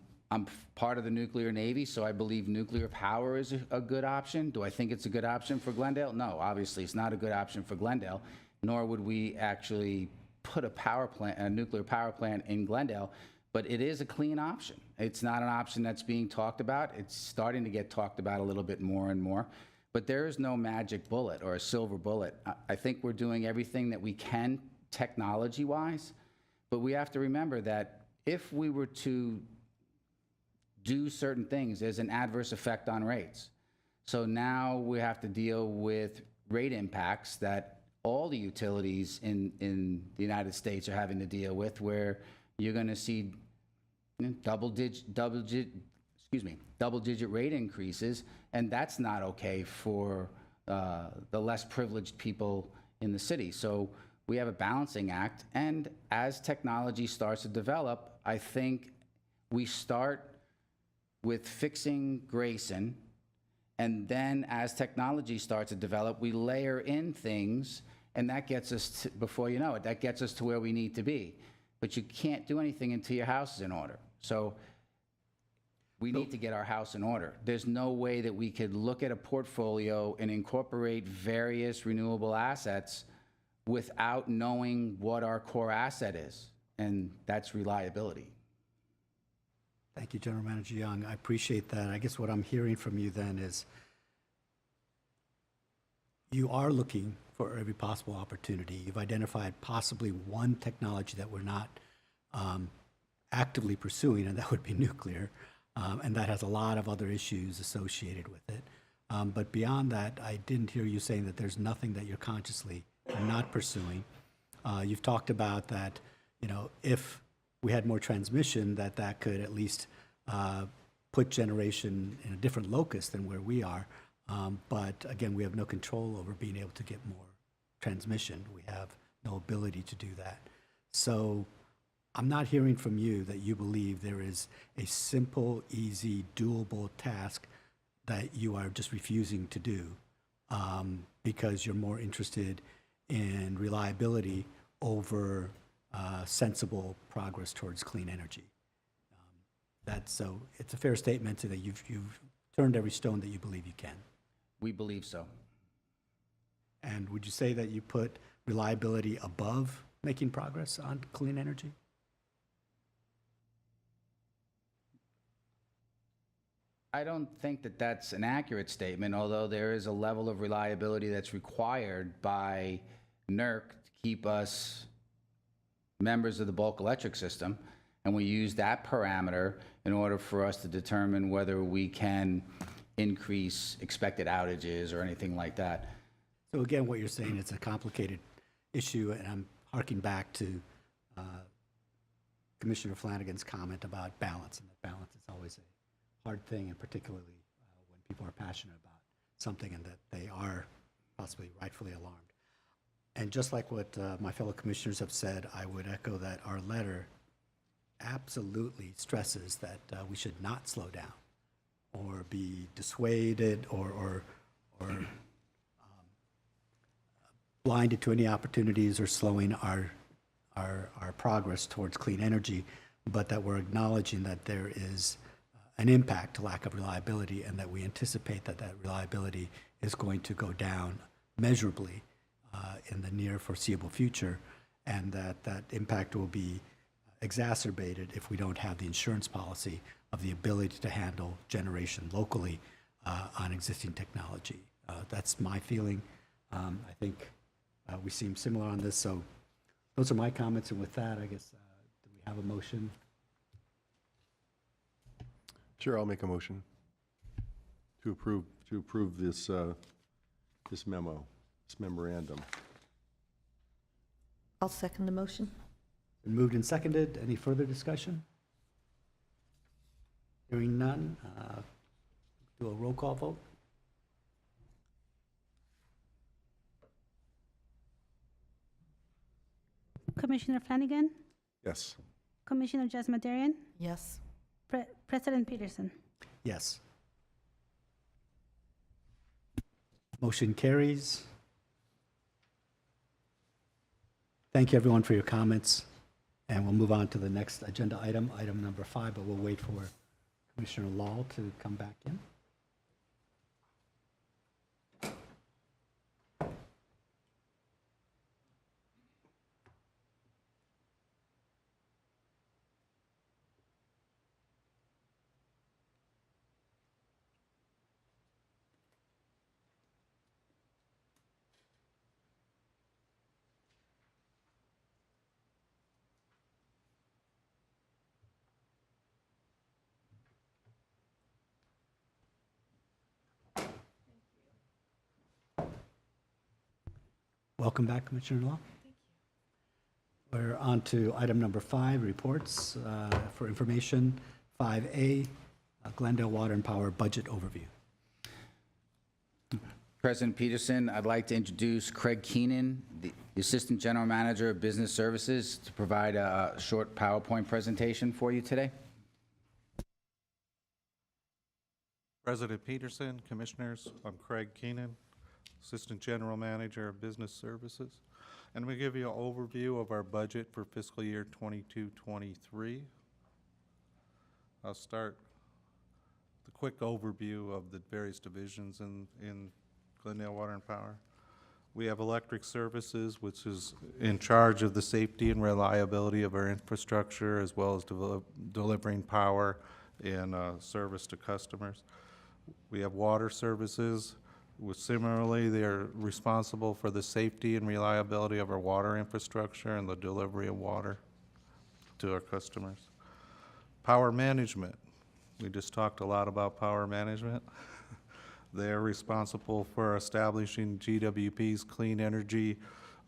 part of the nuclear Navy, so I believe nuclear power is a good option. Do I think it's a good option for Glendale? No, obviously it's not a good option for Glendale, nor would we actually put a nuclear power plant in Glendale, but it is a clean option. It's not an option that's being talked about. It's starting to get talked about a little bit more and more, but there is no magic bullet or a silver bullet. I think we're doing everything that we can technology-wise, but we have to remember that if we were to do certain things, there's an adverse effect on rates. So now we have to deal with rate impacts that all the utilities in the United States are having to deal with, where you're going to see double-digit rate increases, and that's not okay for the less privileged people in the city. So we have a balancing act, and as technology starts to develop, I think we start with fixing Grayson, and then as technology starts to develop, we layer in things, and that gets us to, before you know it, that gets us to where we need to be. But you can't do anything until your house is in order. So we need to get our house in order. There's no way that we could look at a portfolio and incorporate various renewable assets without knowing what our core asset is, and that's reliability. Thank you, General Manager Young. I appreciate that. I guess what I'm hearing from you then is you are looking for every possible opportunity. You've identified possibly one technology that we're not actively pursuing, and that would be nuclear, and that has a lot of other issues associated with it. But beyond that, I didn't hear you saying that there's nothing that you're consciously not pursuing. You've talked about that, if we had more transmission, that could at least put generation in a different locus than where we are. But again, we have no control over being able to get more transmission. We have no ability to do that. So I'm not hearing from you that you believe there is a simple, easy, doable task that you are just refusing to do because you're more interested in reliability over sensible progress towards clean energy. So it's a fair statement that you've turned every stone that you believe you can. We believe so. And would you say that you put reliability above making progress on clean energy? I don't think that that's an accurate statement, although there is a level of reliability that's required by NERC to keep us members of the bulk electric system, and we use that parameter in order for us to determine whether we can increase expected outages or anything like that. So again, what you're saying, it's a complicated issue, and I'm harking back to Commissioner Flanagan's comment about balance, and that balance is always a hard thing, and particularly when people are passionate about something and that they are possibly rightfully alarmed. And just like what my fellow commissioners have said, I would echo that our letter absolutely stresses that we should not slow down or be dissuaded or blinded to any opportunities or slowing our progress towards clean energy, but that we're acknowledging that there is an impact to lack of reliability, and that we anticipate that reliability is going to go down measurably in the near foreseeable future, and that impact will be exacerbated if we don't have the insurance policy of the ability to handle generation locally on existing technology. That's my feeling. I think we seem similar on this, so those are my comments, and with that, I guess, do we have a motion? Sure, I'll make a motion to approve this this memo, this memorandum. I'll second the motion. Been moved and seconded. Any further discussion? Hearing none, do a roll call vote. Commissioner Flanagan, Yes. Commissioner Jasmadarian, Yes. President Peterson. Yes. Motion carries. Thank you, everyone, for your comments. And we'll move on to the next agenda item, item number 5, but we'll wait for Commissioner Law to come back in. Welcome back, Commissioner Law. We're on to item number 5, reports for information. 5A, Glendale Water and Power Budget Overview. President Peterson, I'd like to introduce Craig Keenan, the Assistant General Manager of Business Services, to provide a short PowerPoint presentation for you today. President Peterson, Commissioners, I'm Craig Keenan, Assistant General Manager of Business Services, and we give you an overview of our budget for fiscal year 22-23. I'll start with a quick overview of the various divisions in Glendale Water and Power. We have electric services, which is in charge of the safety and reliability of our infrastructure, as well as delivering power and service to customers. We have water services, which similarly, they're responsible for the safety and reliability of our water infrastructure and the delivery of water to our customers. Power management. We just talked a lot about power management. They're responsible for establishing GWP's clean energy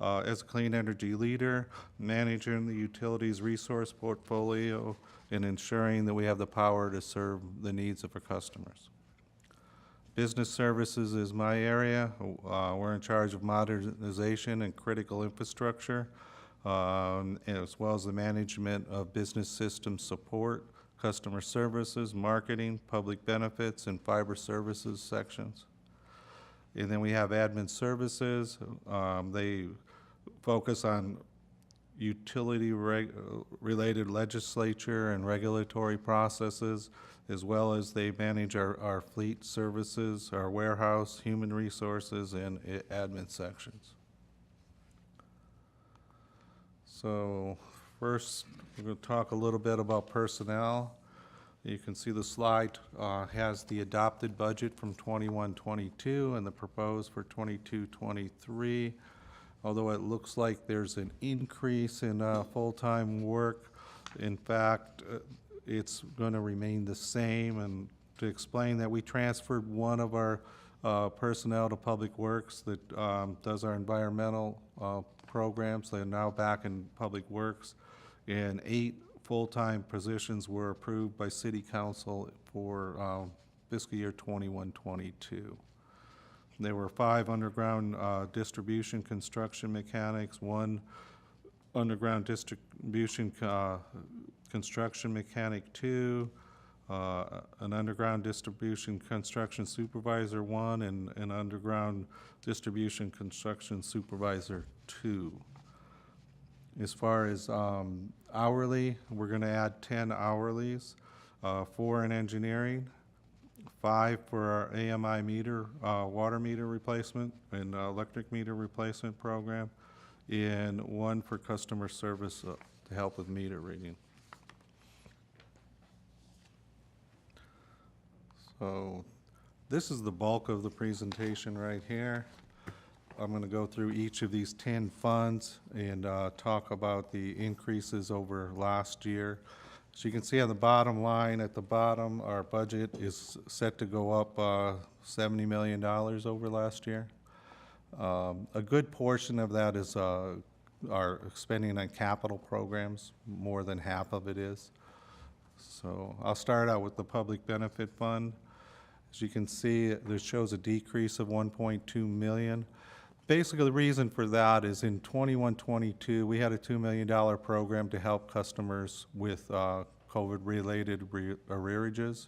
as a clean energy leader, managing the utilities resource portfolio, and ensuring that we have the power to serve the needs of our customers. Business services is my area. We're in charge of modernization and critical infrastructure, as well as the management of business system support, customer services, marketing, public benefits, and fiber services sections. And then we have admin services. They focus on utility-related legislature and regulatory processes, as well as they manage our fleet services, our warehouse, human resources, and admin sections. So first, we're going to talk a little bit about personnel. You can see the slide has the adopted budget from 21-22 and the proposed for 22-23. Although it looks like there's an increase in full-time work, in fact, it's going to remain the same. And to explain that, we transferred one of our personnel to Public Works that does our environmental programs. They're now back in Public Works, and 8 full-time positions were approved by City Council for fiscal year 21-22. There were 5 underground distribution construction mechanics, 1 underground distribution construction mechanic 2, an underground distribution construction supervisor 1, and an underground distribution construction supervisor 2. As far as hourly, we're going to add 10 hourlies, 4 in engineering, 5 for our AMI meter, water meter replacement and electric meter replacement program, and 1 for customer service to help with meter reading. So this is the bulk of the presentation right here. I'm going to go through each of these 10 funds and talk about the increases over last year. So you can see on the bottom line at the bottom, our budget is set to go up $70 million over last year. A good portion of that is our spending on capital programs, more than half of it is. So I'll start out with the Public Benefit Fund. As you can see, it shows a decrease of 1.2 million. Basically, the reason for that is in 21-22, we had a $2 million program to help customers with COVID-related arrearages.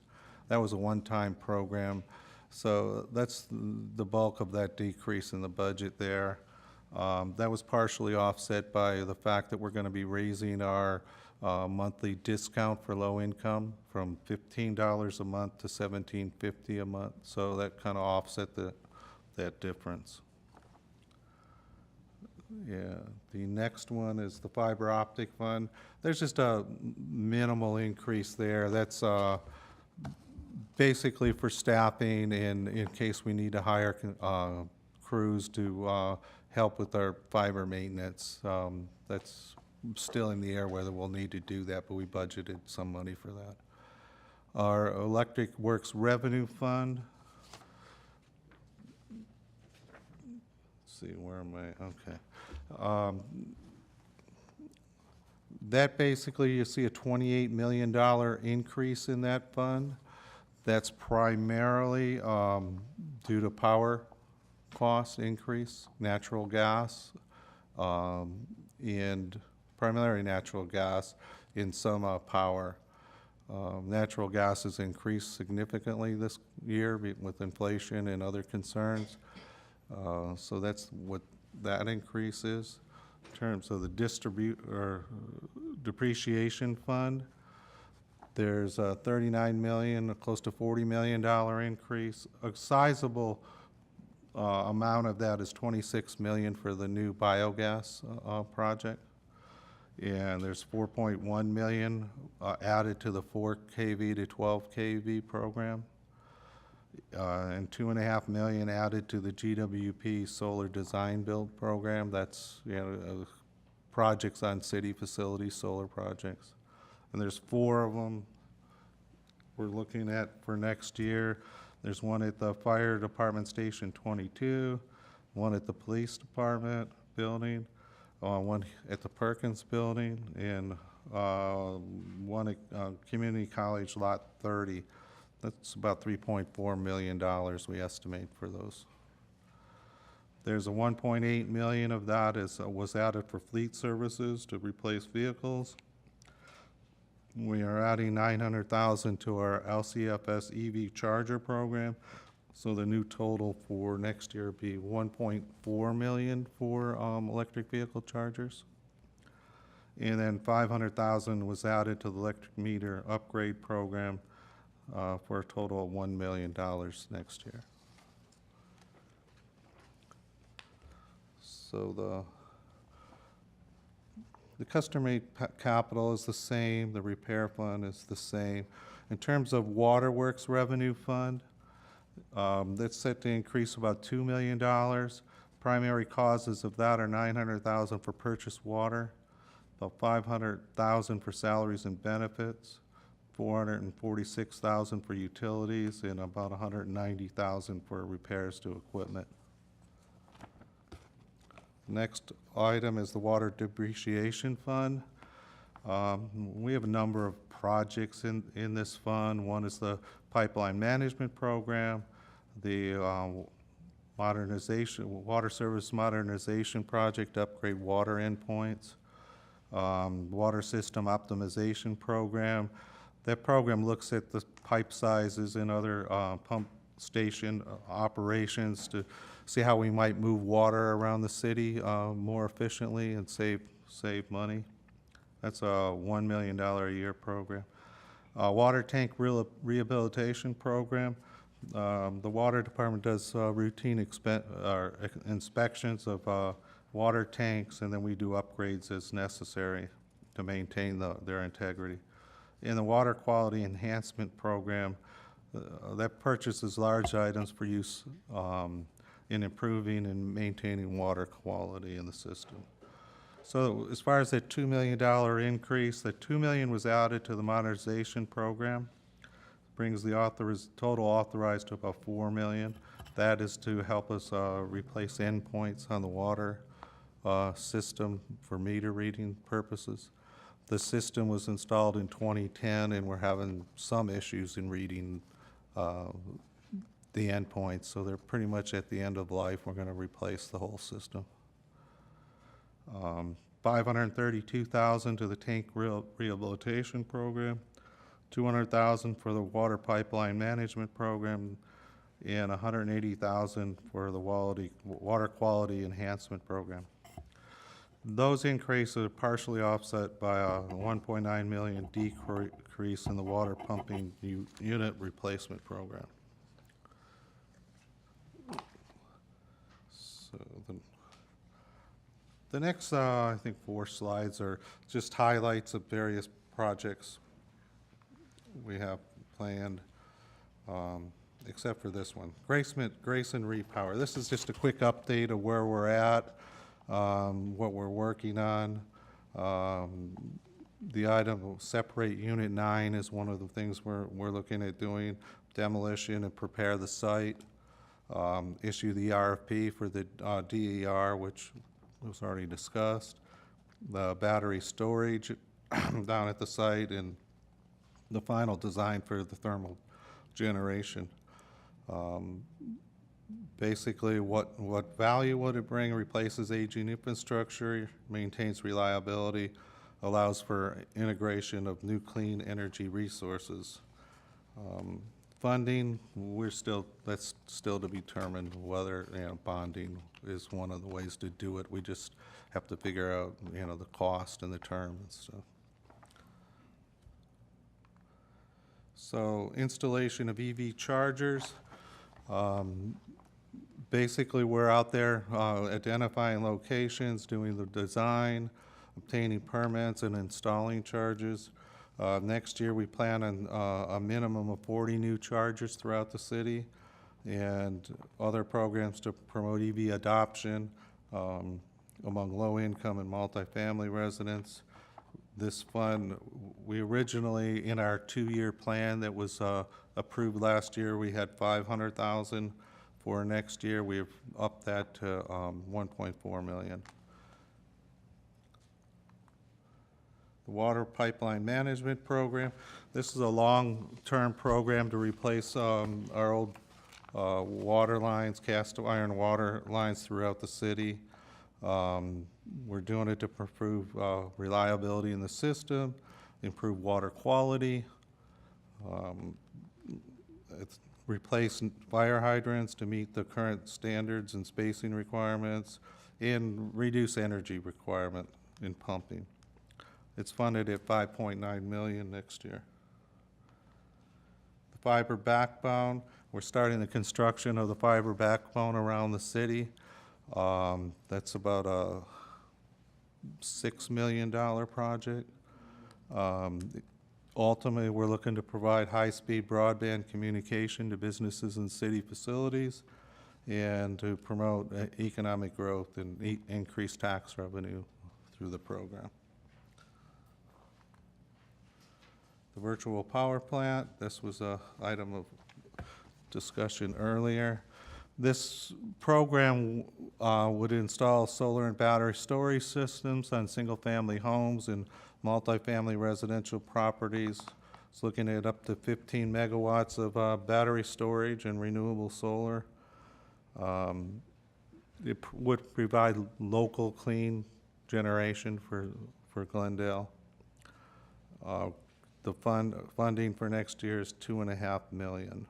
That was a one-time program. So that's the bulk of that decrease in the budget there. That was partially offset by the fact that we're going to be raising our monthly discount for low income from $15 a month to $17.50 a month. So that kind of offset that difference. Yeah, the next one is the Fiber Optic Fund. There's just a minimal increase there. That's basically for staffing and in case we need to hire crews to help with our fiber maintenance. That's still in the air whether we'll need to do that, but we budgeted some money for that. Our Electric Works Revenue Fund. Let's see, where am I? Okay. That basically, you see a $28 million increase in that fund. That's primarily due to power cost increase, natural gas, and primarily natural gas in some power. Natural gas has increased significantly this year with inflation and other concerns. So that's what that increase is. In terms of the depreciation fund, there's a $39 million, close to $40 million increase. A sizable amount of that is $26 million for the new biogas project. And there's $4.1 million added to the 4 kV to 12 kV program. And $2.5 million added to the GWP solar design build program. That's projects on city facilities, solar projects. And there's 4 of them we're looking at for next year. There's one at the Fire Department Station 22, one at the Police Department building, one at the Perkins building, and one at Community College Lot 30. That's about $3.4 million we estimate for those. There's a $1.8 million of that was added for fleet services to replace vehicles. We are adding $900,000 to our LCFS EV charger program. So the new total for next year would be $1.4 million for electric vehicle chargers. And then $500,000 was added to the electric meter upgrade program for a total of $1 million next year. So the customary capital is the same, the repair fund is the same. In terms of Waterworks Revenue Fund, that's set to increase about $2 million. Primary causes of that are $900,000 for purchased water, about $500,000 for salaries and benefits, $446,000 for utilities, and about $190,000 for repairs to equipment. Next item is the Water Depreciation Fund. We have a number of projects in this fund. One is the Pipeline Management Program, the Water Service Modernization Project to upgrade water endpoints, Water System Optimization Program. That program looks at the pipe sizes and other pump station operations to see how we might move water around the city more efficiently and save money. That's a $1 million a year program. Water tank rehabilitation program. The water department does routine inspections of water tanks, and then we do upgrades as necessary to maintain their integrity. In the water quality enhancement program, that purchases large items for use in improving and maintaining water quality in the system. So as far as that $2 million increase, that $2 million was added to the modernization program, brings the total authorized to about $4 million. That is to help us replace endpoints on the water system for meter reading purposes. The system was installed in 2010, and we're having some issues in reading the endpoints, so they're pretty much at the end of life. We're going to replace the whole system. $532,000 to the tank rehabilitation program, $200,000 for the water pipeline management program, and $180,000 for the water quality enhancement program. Those increases are partially offset by a $1.9 million decrease in the water pumping unit replacement program. So the next, I think, 4 slides are just highlights of various projects we have planned, except for this one. Grayson Repower. This is just a quick update of where we're at, what we're working on. The item will separate Unit 9 is one of the things we're looking at doing. Demolition and prepare the site. Issue the RFP for the DER, which was already discussed. The battery storage down at the site, and the final design for the thermal generation. Basically, what value would it bring? Replaces aging infrastructure, maintains reliability, allows for integration of new clean energy resources. Funding, that's still to be determined whether, bonding is one of the ways to do it. We just have to figure out, the cost and the term and stuff. So installation of EV chargers. Basically, we're out there identifying locations, doing the design, obtaining permits, and installing chargers. Next year, we plan on a minimum of 40 new chargers throughout the city, and other programs to promote EV adoption among low-income and multifamily residents. This fund, we originally, in our 2-year plan that was approved last year, we had $500,000. For next year, we've upped that to $1.4 million. The water pipeline management program. This is a long-term program to replace our old water lines, cast iron water lines throughout the city. We're doing it to improve reliability in the system, improve water quality, replace fire hydrants to meet the current standards and spacing requirements, and reduce energy requirement in pumping. It's funded at $5.9 million next year. The fiber backbone, we're starting the construction of the fiber backbone around the city. That's about a $6 million project. Ultimately, we're looking to provide high-speed broadband communication to businesses and city facilities, and to promote economic growth and increase tax revenue through the program. The virtual power plant, this was an item of discussion earlier. This program would install solar and battery storage systems on single-family homes and multifamily residential properties. It's looking at up to 15 megawatts of battery storage and renewable solar. It would provide local clean generation for Glendale. The funding for next year is $2.5 million.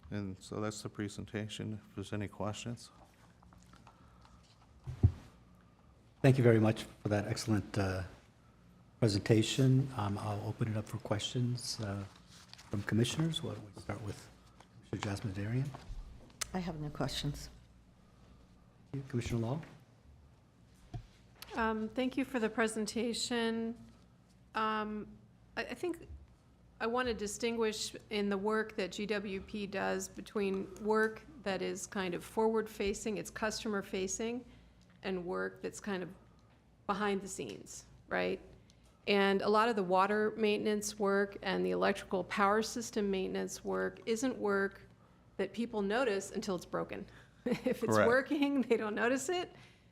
And so that's the presentation, if there's any questions. Thank you very much for that excellent presentation. I'll open it up for questions. From commissioners, why don't we start with Commissioner Jasmine Darian? I have no questions. Commissioner Law? Thank you for the presentation. I think I want to distinguish in the work that GWP does between work that is kind of forward-facing, it's customer-facing, and work that's kind of behind the scenes, right? And a lot of the water maintenance work and the electrical power system maintenance work isn't work that people notice until it's broken. If it's Correct. working, they don't notice it.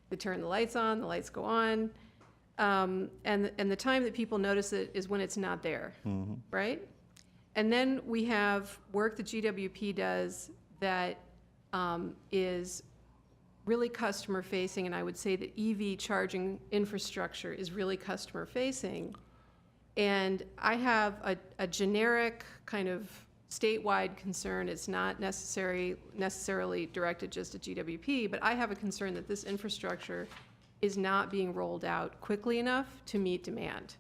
They turn the lights on, the lights go on. And the time that people notice it is when it's not there, right? And then we have work that GWP does that is really customer facing, and I would say that EV charging infrastructure is really customer facing. And I have a generic kind of statewide concern. It's not necessarily directed just at GWP, but I have a concern that this infrastructure is not being rolled out quickly enough to meet demand.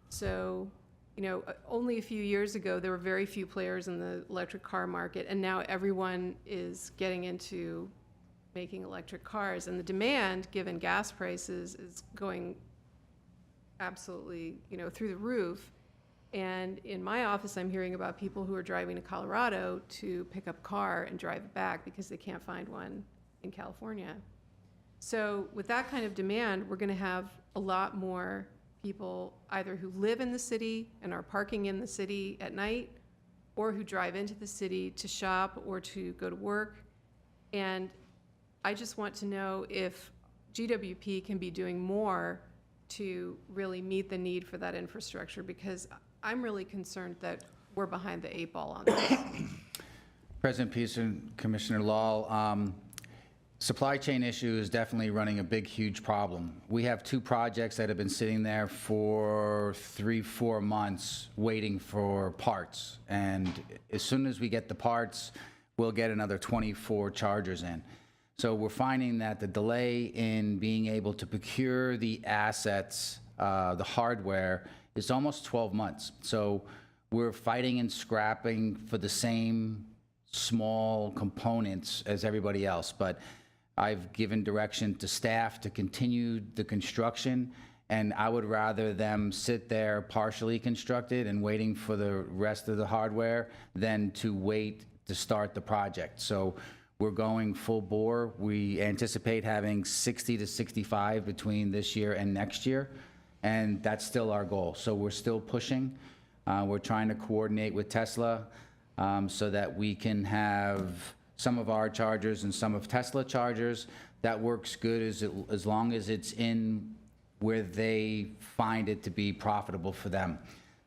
So, you know, only a few years ago, there were very few players in the electric car market, and now everyone is getting into making electric cars, and the demand, given gas prices, is going absolutely, you know, through the roof. And in my office, I'm hearing about people who are driving to Colorado to pick up a car and drive it back because they can't find one in California. So with that kind of demand, we're going to have a lot more people either who live in the city and are parking in the city at night, or who drive into the city to shop or to go to work. And I just want to know if GWP can be doing more to really meet the need for that infrastructure, because I'm really concerned that we're behind the 8 ball on this. President Peterson, Commissioner Law, supply chain issue is definitely running a big, huge problem. We have 2 projects that have been sitting there for 3-4 months waiting for parts. And as soon as we get the parts, we'll get another 24 chargers in. So we're finding that the delay in being able to procure the assets, the hardware, is almost 12 months. So we're fighting and scrapping for the same small components as everybody else. But I've given direction to staff to continue the construction, and I would rather them sit there partially constructed and waiting for the rest of the hardware than to wait to start the project. So we're going full bore. We anticipate having 60 to 65 between this year and next year, and that's still our goal. So we're still pushing. We're trying to coordinate with Tesla so that we can have some of our chargers and some of Tesla chargers. That works good as long as it's in where they find it to be profitable for them.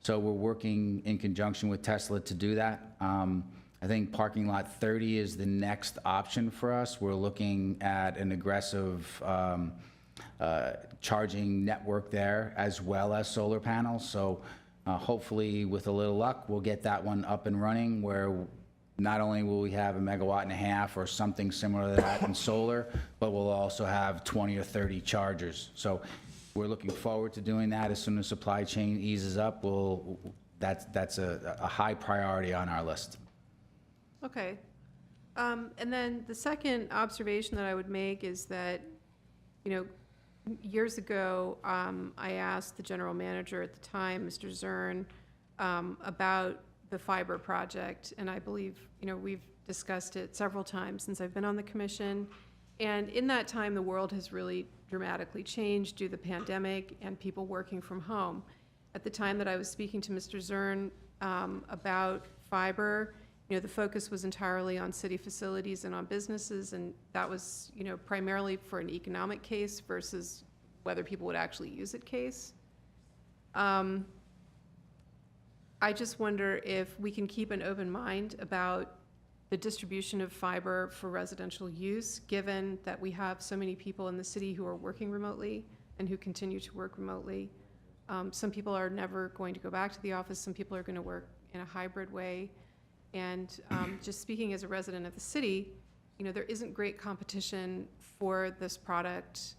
So we're working in conjunction with Tesla to do that. I think parking lot 30 is the next option for us. We're looking at an aggressive charging network there, as well as solar panels. So hopefully, with a little luck, we'll get that one up and running, where not only will we have 1.5 megawatts or something similar to that in solar, but we'll also have 20 or 30 chargers. So we're looking forward to doing that. As soon as supply chain eases up, that's a high priority on our list. Okay. And then the second observation that I would make is that, you know, years ago, I asked the general manager at the time, Mr. Zern, about the fiber project, and I believe, you know, we've discussed it several times since I've been on the commission. And in that time, the world has really dramatically changed due to the pandemic and people working from home. At the time that I was speaking to Mr. Zern about fiber, you know, the focus was entirely on city facilities and on businesses, and that was, you know, primarily for an economic case versus whether people would actually use it case. I just wonder if we can keep an open mind about the distribution of fiber for residential use, given that we have so many people in the city who are working remotely and who continue to work remotely. Some people are never going to go back to the office. Some people are going to work in a hybrid way. And just speaking as a resident of the city, you know, there isn't great competition for this product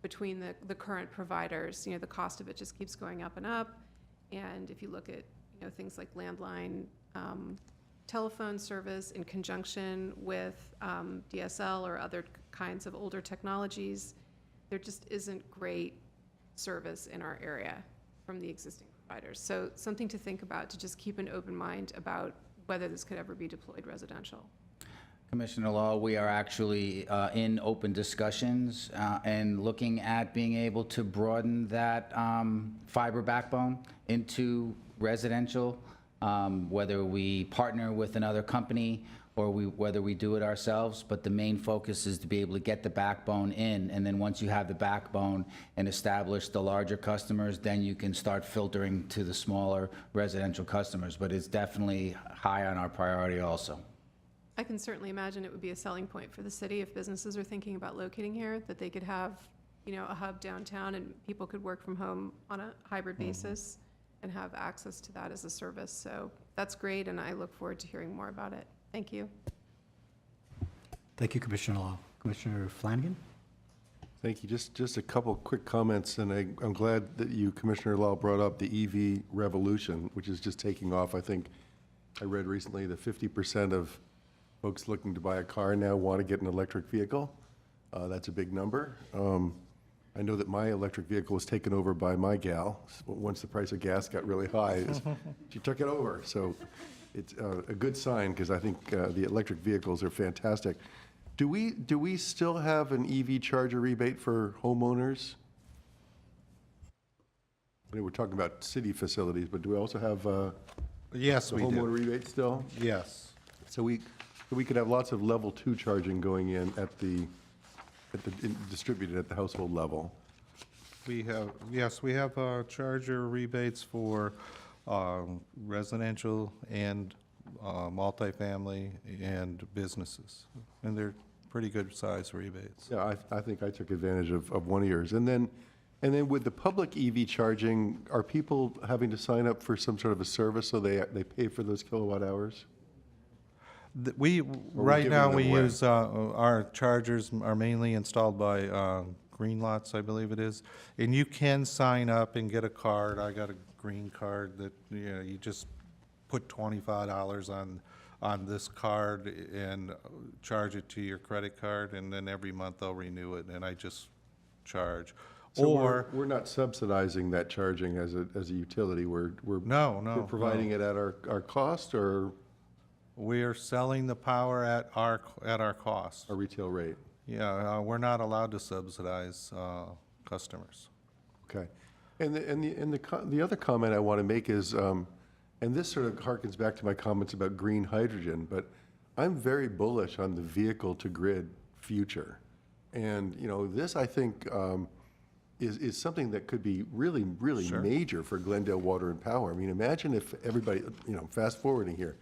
between the current providers. You know, the cost of it just keeps going up and up. And if you look at, things like landline telephone service in conjunction with DSL or other kinds of older technologies. There just isn't great service in our area from the existing providers. So something to think about, to just keep an open mind about whether this could ever be deployed residential. Commissioner Law, we are actually in open discussions and looking at being able to broaden that fiber backbone into residential, whether we partner with another company or whether we do it ourselves. But the main focus is to be able to get the backbone in, and then once you have the backbone and establish the larger customers, then you can start filtering to the smaller residential customers. But it's definitely high on our priority also. I can certainly imagine it would be a selling point for the city if businesses are thinking about locating here, that they could have, a hub downtown and people could work from home on a hybrid basis and have access to that as a service. So that's great, and I look forward to hearing more about it. Thank you. Thank you, Commissioner Law. Commissioner Flanagan? Thank you. Just a couple quick comments, and I'm glad that you, Commissioner Law, brought up the EV revolution, which is just taking off. I think I read recently that 50% of folks looking to buy a car now want to get an electric vehicle. That's a big number. I know that my electric vehicle was taken over by my gal. Once the price of gas got really high, she took it over. So it's a good sign, because I think the electric vehicles are fantastic. Do we still have an EV charger rebate for homeowners? I mean, we're talking about city facilities, but do we also have Yes, the we homeowner do. rebate still? Yes. So we could have lots of level 2 charging going in distributed at the household level. We have charger rebates for residential and multifamily and businesses, and they're pretty good size rebates. Yeah, I think I took advantage of one of yours. And then with the public EV charging, are people having to sign up for some sort of a service so they pay for those kilowatt hours? Right now, we giving them away? use, our chargers are mainly installed by Green Lots, I believe it is. And you can sign up and get a card. I got a green card that, you just put $25 on this card and charge it to your credit card, and then every month they'll renew it, and I just charge. So Or, we're not subsidizing that charging as a utility. We're no. providing it at our cost, or We're selling the power at our cost. our retail rate? Yeah, we're not allowed to subsidize customers. Okay. And the other comment I want to make is, and this sort of harkens back to my comments about green hydrogen, but I'm very bullish on the vehicle-to-grid future. And, this, I think, is something that could be really, really major for Glendale Water and Power. I mean, imagine if everybody, fast forwarding here,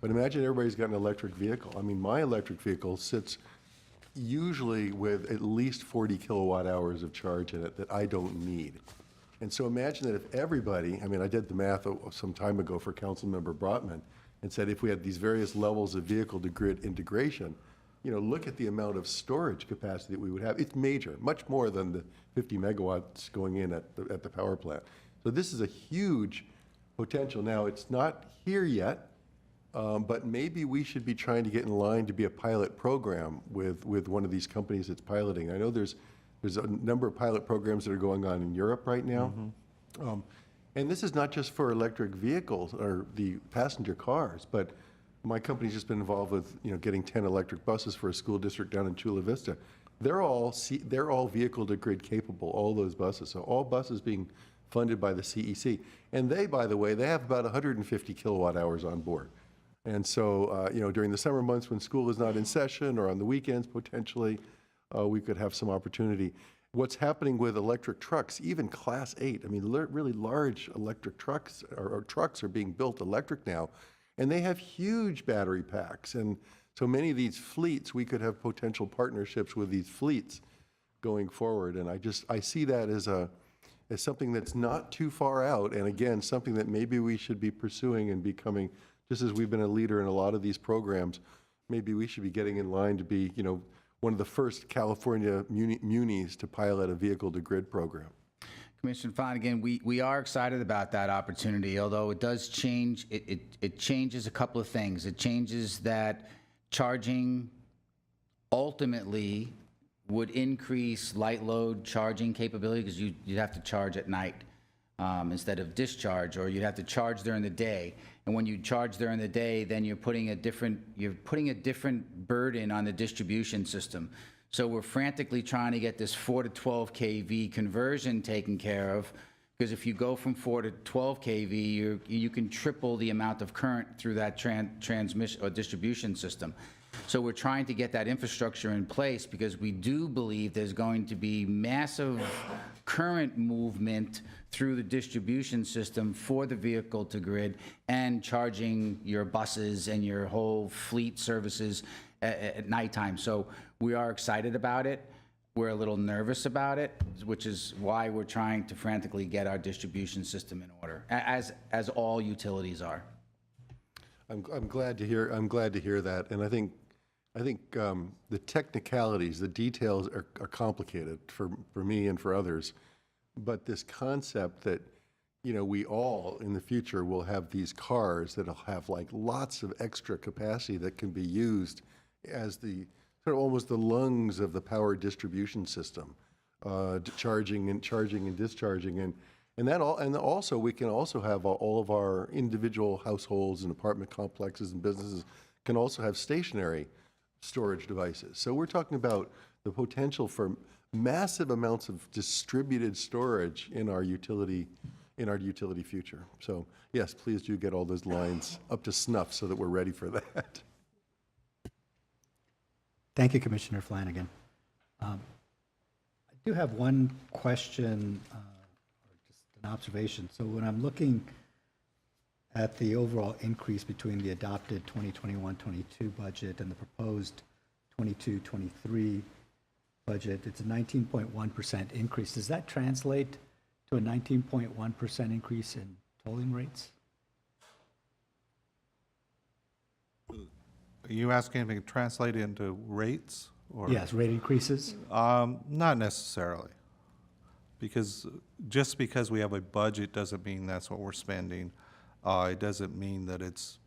but imagine everybody's got an electric vehicle. I mean, my electric vehicle sits usually with at least 40 kilowatt hours of charge in it that I don't need. And so imagine that if everybody, I did the math some time ago for Councilmember Brotman, and said if we had these various levels of vehicle-to-grid integration, look at the amount of storage capacity that we would have. It's major, much more than the 50 megawatts going in at the power plant. So this is a huge potential. Now, it's not here yet, but maybe we should be trying to get in line to be a pilot program with one of these companies that's piloting. I know there's a number of pilot programs that are going on in Europe right now. And this is not just for electric vehicles or the passenger cars, but my company's just been involved with, getting 10 electric buses for a school district down in Chula Vista. They're all vehicle-to-grid capable, all those buses. So all buses being funded by the CEC. And they, by the way, they have about 150 kilowatt hours on board. And so, during the summer months when school is not in session, or on the weekends potentially, we could have some opportunity. What's happening with electric trucks, even Class 8, really large electric trucks, or trucks are being built electric now, and they have huge battery packs. And so many of these fleets, we could have potential partnerships with these fleets going forward. And I see that as something that's not too far out, and again, something that maybe we should be pursuing and becoming, just as we've been a leader in a lot of these programs, maybe we should be getting in line to be, one of the first California munis to pilot a vehicle-to-grid program. Commissioner Flanagan, we are excited about that opportunity, although it does change, it changes a couple of things. It changes that charging ultimately would increase light load charging capability because you'd have to charge at night instead of discharge, or you'd have to charge during the day. And when you charge during the day, then you're putting a different burden on the distribution system. So we're frantically trying to get this 4 to 12 kV conversion taken care of, because if you go from 4 to 12 kV, you can triple the amount of current through that transmission or distribution system. So we're trying to get that infrastructure in place because we do believe there's going to be massive current movement through the distribution system for the vehicle to grid and charging your buses and your whole fleet services at nighttime. So we are excited about it. We're a little nervous about it, which is why we're trying to frantically get our distribution system in order, as all utilities are. I'm glad to hear that, and I think the technicalities, the details are complicated for me and for others, but this concept that, you know, we all in the future will have these cars that'll have like lots of extra capacity that can be used as the sort of almost the lungs of the power distribution system, charging and discharging, and also we can also have all of our individual households and apartment complexes and businesses can also have stationary storage devices. So we're talking about the potential for massive amounts of distributed storage in our utility future. So yes, please do get all those lines up to snuff so that we're ready for that. Thank you, Commissioner Flanagan. I do have one question, or just an observation. So when I'm looking at the overall increase between the adopted 2021-22 budget and the proposed 22-23 budget, it's a 19.1% increase. Does that translate to a 19.1% increase in tolling rates? Are you asking if it can translate into rates? Or? Yes, rate increases? Not necessarily. Because just because we have a budget doesn't mean that's what we're spending. It doesn't mean that it's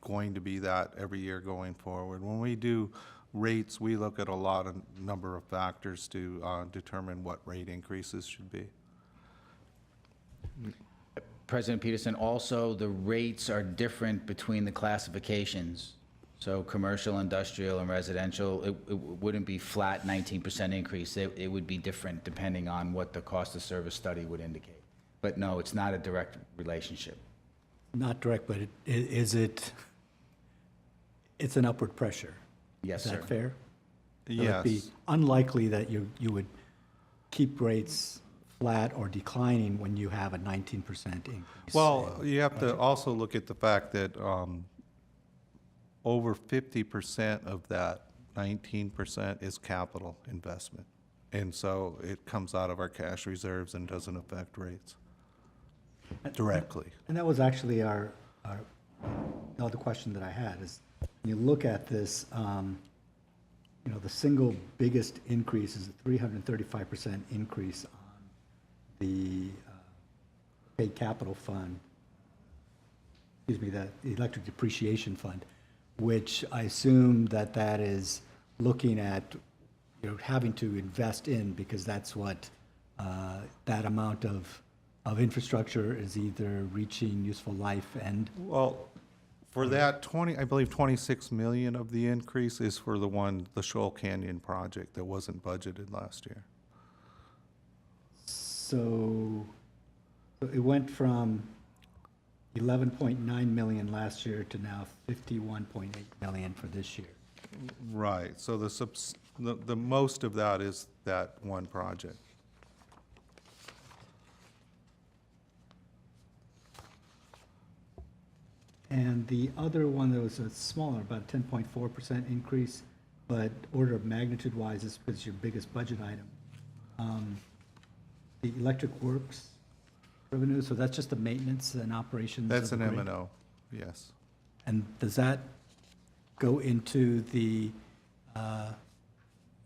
going to be that every year going forward. When we do rates, we look at a lot of number of factors to determine what rate increases should be. President Peterson, also the rates are different between the classifications. So commercial, industrial, and residential, it wouldn't be flat 19% increase. It would be different depending on what the cost of service study would indicate. But no, it's not a direct relationship. Not direct, but it's an upward pressure. Yes, Is that sir. fair? Yes. So it'd be unlikely that you would keep rates flat or declining when you have a 19% increase. Well, you have to also look at the fact that over 50% of that 19% is capital investment. And so it comes out of our cash reserves and doesn't affect rates directly. And that was actually the other question that I had is, when you look at this, you know, the single biggest increase is a 335% increase on the paid capital fund, the electric depreciation fund, which I assume that is looking at, you know, having to invest in, because that's what that amount of infrastructure is either reaching useful life and. Well, for that I believe 26 million of the increase is for the Shoal Canyon project that wasn't budgeted last year. So it went from 11.9 million last year to now 51.8 million for this year. Right. So the most of that is that one project. And the other one that was a smaller, about 10.4% increase, but order of magnitude wise is because it's your biggest budget item. The electric works revenue, so that's just the maintenance and operations. That's of an the grid? M&O, yes. And does that go into the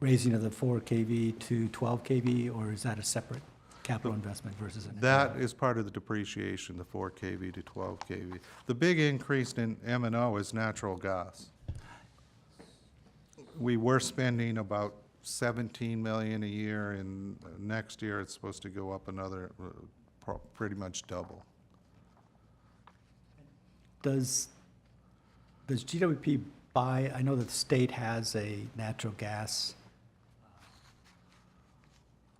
raising of the 4 kV to 12 kV, or is that a separate? capital investment versus an. That is part of the depreciation, the 4 kV to 12 kV. The big increase in M&O is natural gas. We were spending about 17 million a year, and next year it's supposed to go up another, pretty much double. Does GWP buy, I know that the state has a natural gas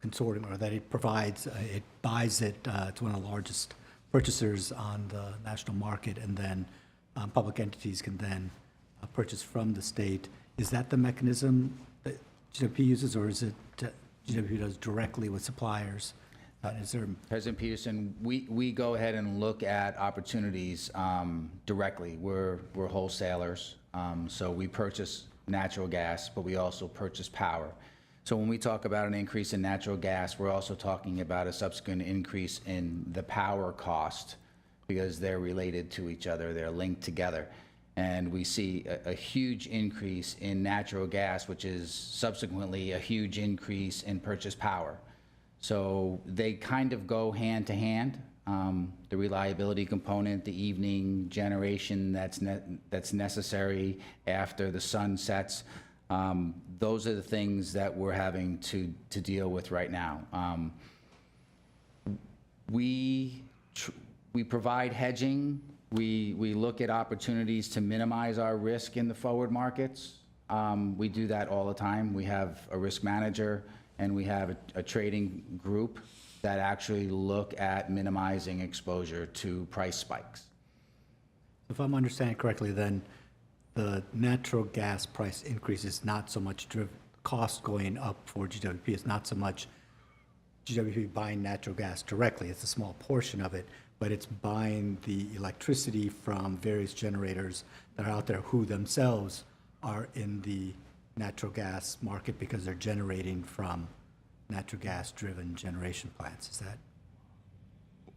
consortium, or that it provides, it buys it, it's one of the largest purchasers on the national market, and then public entities can then purchase from the state. Is that the mechanism that GWP uses, or is it GWP does directly with suppliers? Is there? President Peterson, we go ahead and look at opportunities directly. We're wholesalers, so we purchase natural gas, but we also purchase power. So when we talk about an increase in natural gas, we're also talking about a subsequent increase in the power cost, because they're related to each other, they're linked together. And we see a huge increase in natural gas, which is subsequently a huge increase in purchase power. So they kind of go hand to hand. The reliability component, the evening generation that's necessary after the sun sets, those are the things that we're having to deal with right now. We provide hedging. We look at opportunities to minimize our risk in the forward markets. We do that all the time. We have a risk manager, and we have a trading group that actually look at minimizing exposure to price spikes. If I'm understanding correctly, then the natural gas price increase is not so much cost going up for GWP. It's not so much GWP buying natural gas directly. It's a small portion of it, but it's buying the electricity from various generators that are out there who themselves are in the natural gas market because they're generating from natural gas-driven generation plants. Is that?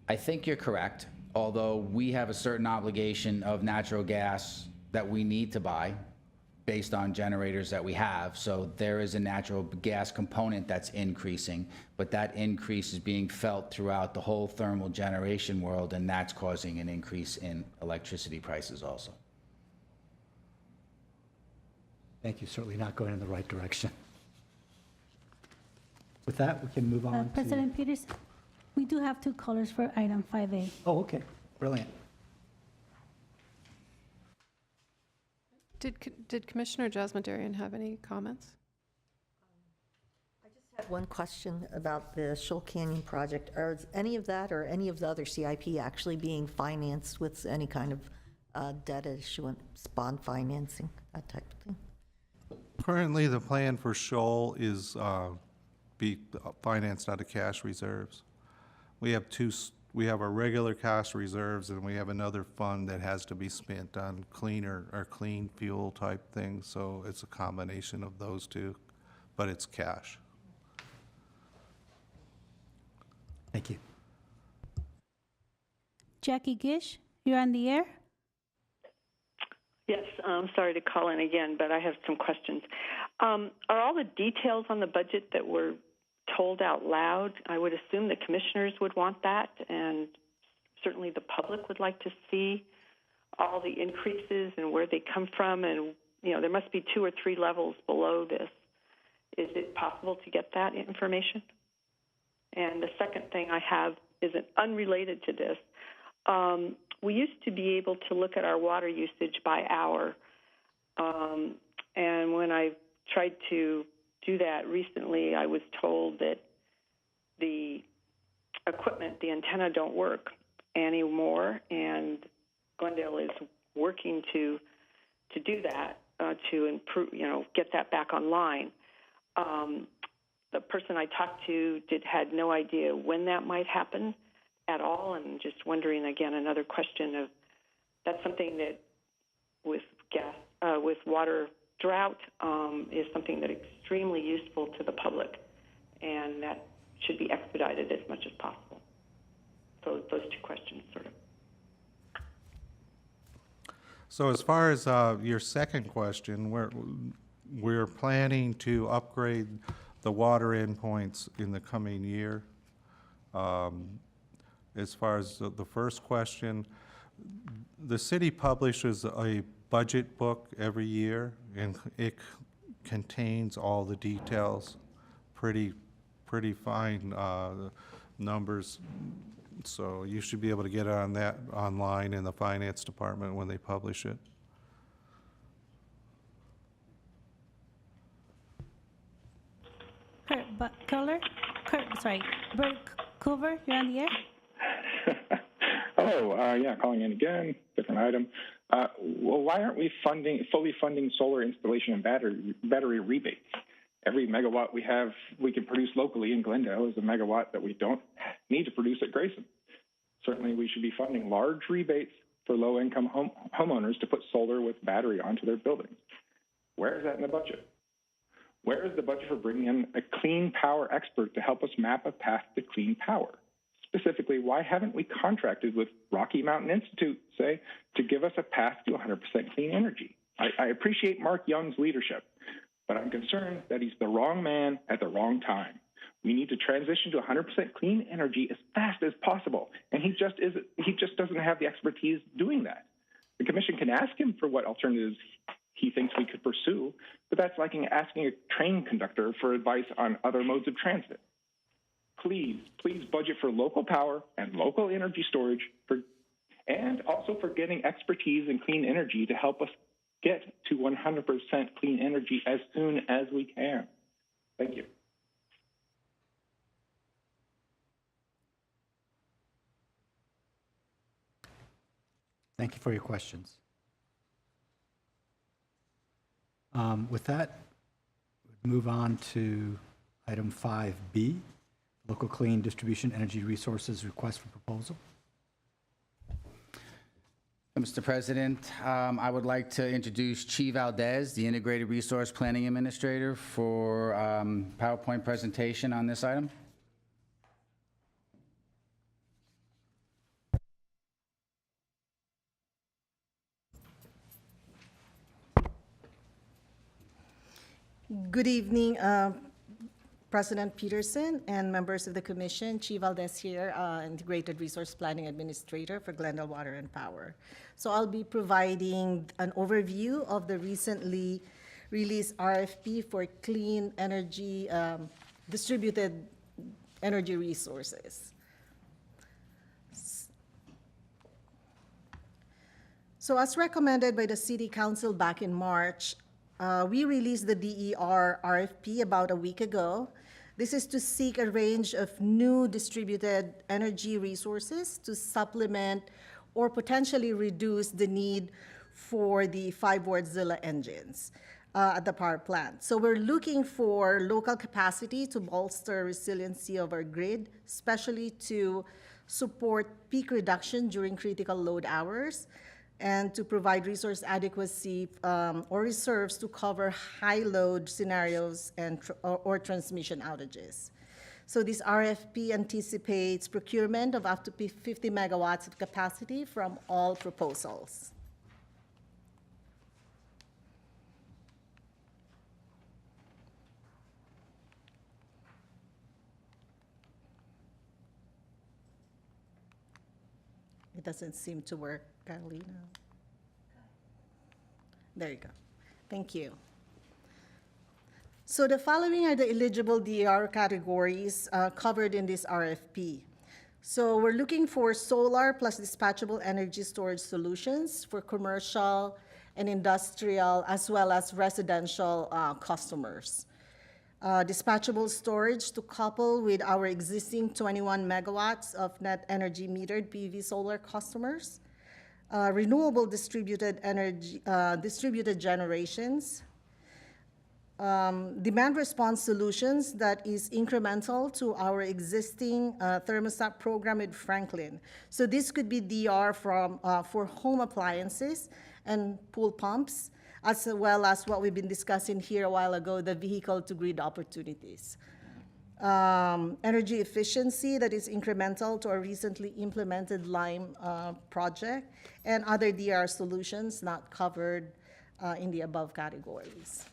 I think you're correct, although we have a certain obligation of natural gas that we need to buy based on generators that we have. So there is a natural gas component that's increasing, but that increase is being felt throughout the whole thermal generation world, and that's causing an increase in electricity prices also. Thank you. Certainly not going in the right direction. With that, we can move on to. President Peterson, we do have 2 callers for item 5A. Oh, okay. Brilliant. Did Commissioner Jasmine-Darian have any comments? I just had one question about the Shoal Canyon project. Are any of that or any of the other CIP actually being financed with any kind of debt issuance, bond financing, that type of thing? Currently, the plan for Shoal is be financed out of cash reserves. We have our regular cash reserves, and we have another fund that has to be spent on cleaner or clean fuel type things. So it's a combination of those two, but it's cash. Thank you. Jackie Gish, you're on the air. Yes, I'm sorry to call in again, but I have some questions. Are all the details on the budget that were told out loud? I would assume the commissioners would want that, and certainly the public would like to see all the increases and where they come from. And, you know, there must be 2 or 3 levels below this. Is it possible to get that information? And the second thing I have is unrelated to this. We used to be able to look at our water usage by hour. And when I tried to do that recently, I was told that the equipment, the antenna, don't work anymore, and Glendale is working to do that, to improve, get that back online. The person I talked to had no idea when that might happen at all, and just wondering, again, another question of, that's something that with water drought is something that is extremely useful to the public, and that should be expedited as much as possible. So those 2 questions, sort of. So as far as your second question, we're planning to upgrade the water endpoints in the coming year. As far as the first question, the city publishes a budget book every year, and it contains all the details, pretty fine numbers. So you should be able to get on that online in the finance department when they publish it. Bert Coover, you're on the air? Yeah, calling in again, different item. Well, why aren't we fully funding solar installation and battery rebates? Every megawatt we can produce locally in Glendale is a megawatt that we don't need to produce at Grayson. Certainly, we should be funding large rebates for low-income homeowners to put solar with battery onto their buildings. Where is that in the budget? Where is the budget for bringing in a clean power expert to help us map a path to clean power? Specifically, why haven't we contracted with Rocky Mountain Institute, say, to give us a path to 100% clean energy? I appreciate Mark Young's leadership, but I'm concerned that he's the wrong man at the wrong time. We need to transition to 100% clean energy as fast as possible, and he just doesn't have the expertise doing that. The commission can ask him for what alternatives he thinks we could pursue, but that's like asking a train conductor for advice on other modes of transit. Please budget for local power and local energy storage and also for getting expertise in clean energy to help us get to 100% clean energy as soon as we can. Thank you. Thank you for your questions. With that, we'll move on to item 5B, Local Clean Distribution Energy Resources Request for Proposal. Mr. President, I would like to introduce Chi Valdez, the Integrated Resource Planning Administrator, for PowerPoint presentation on this item. Good evening, President Peterson and members of the Commission. Chi Valdez here, Integrated Resource Planning Administrator for Glendale Water and Power. So I'll be providing an overview of the recently released RFP for clean energy, distributed energy resources. So as recommended by the City Council back in March, we released the DER RFP about a week ago. This is to seek a range of new distributed energy resources to supplement or potentially reduce the need for the 5 Wardzilla engines at the power plant. So we're looking for local capacity to bolster resiliency of our grid, especially to support peak reduction during critical load hours, and to provide resource adequacy or reserves to cover high load scenarios and or transmission outages. So this RFP anticipates procurement of up to 50 megawatts of capacity from all proposals. It doesn't seem to work, Carolina. There you go. Thank you. So the following are the eligible DER categories covered in this RFP. So we're looking for solar plus dispatchable energy storage solutions for commercial and industrial as well as residential customers. Dispatchable storage to couple with our existing 21 megawatts of net energy metered PV solar customers. Renewable distributed energy, distributed generations. Demand response solutions that is incremental to our existing thermostat program with Franklin. So this could be DR for home appliances and pool pumps, as well as what we've been discussing here a while ago, the vehicle to grid opportunities. Energy efficiency that is incremental to our recently implemented Lime project, and other DR solutions not covered in the above categories.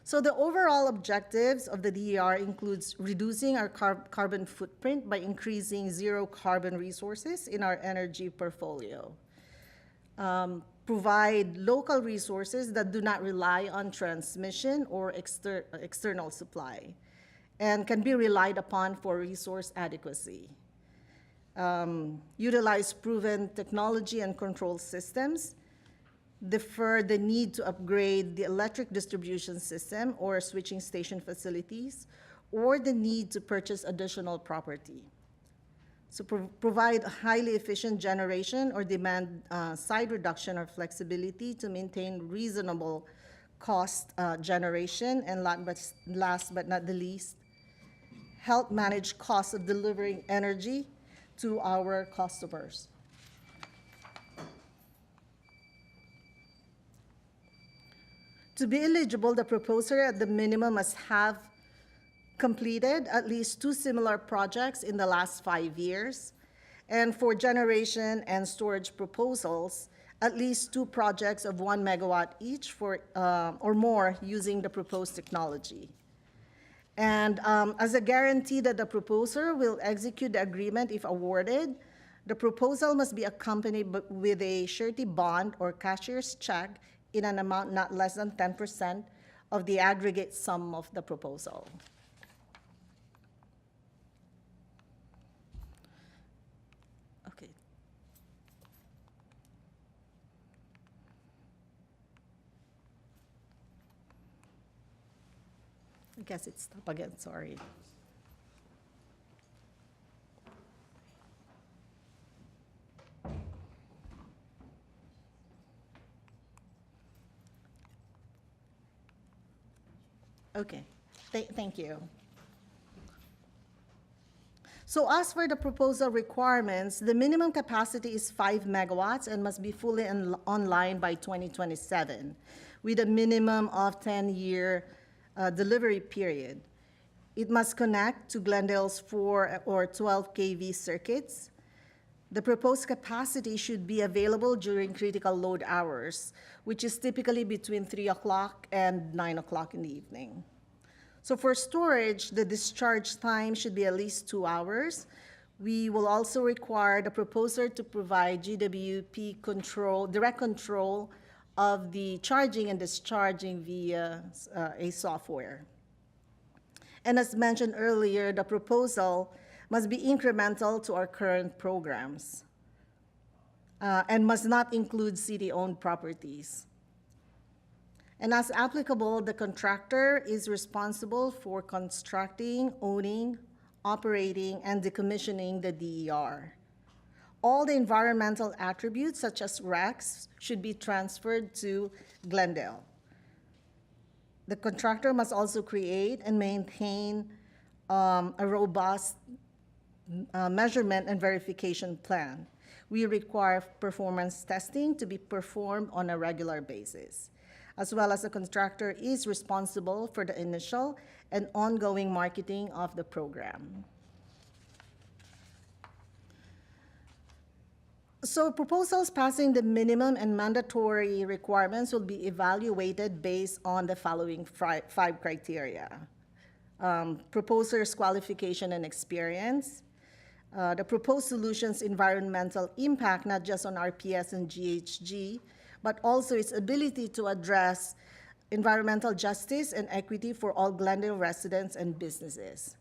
So the overall objectives of the DER includes reducing our carbon footprint by increasing zero carbon resources in our energy portfolio. Provide local resources that do not rely on transmission or external supply and can be relied upon for resource adequacy. Utilize proven technology and control systems. Defer the need to upgrade the electric distribution system or switching station facilities, or the need to purchase additional property. So provide a highly efficient generation or demand side reduction or flexibility to maintain reasonable cost generation. And last but not the least, help manage costs of delivering energy to our customers. To be eligible, the proposer at the minimum must have completed at least 2 similar projects in the last 5 years. And for generation and storage proposals, at least 2 projects of 1 megawatt each or more using the proposed technology. And as a guarantee that the proposer will execute the agreement if awarded, the proposal must be accompanied with a surety bond or cashier's check in an amount not less than 10% of the aggregate sum of the proposal. Okay. I guess it's up again, sorry. Okay, thank you. So as for the proposal requirements, the minimum capacity is 5 megawatts and must be fully online by 2027, with a minimum of 10-year delivery period. It must connect to Glendale's 4 or 12 kV circuits. The proposed capacity should be available during critical load hours, which is typically between 3 o'clock and 9 o'clock in the evening. So for storage, the discharge time should be at least 2 hours. We will also require the proposer to provide GWP control, direct control of the charging and discharging via a software. And as mentioned earlier, the proposal must be incremental to our current programs and must not include city-owned properties. And as applicable, the contractor is responsible for constructing, owning, operating, and decommissioning the DER. All the environmental attributes, such as RECs, should be transferred to Glendale. The contractor must also create and maintain a robust measurement and verification plan. We require performance testing to be performed on a regular basis, as well as the contractor is responsible for the initial and ongoing marketing of the program. So proposals passing the minimum and mandatory requirements will be evaluated based on the following 5 criteria. Proposer's qualification and experience, the proposed solution's environmental impact, not just on RPS and GHG, but also its ability to address environmental justice and equity for all Glendale residents and businesses.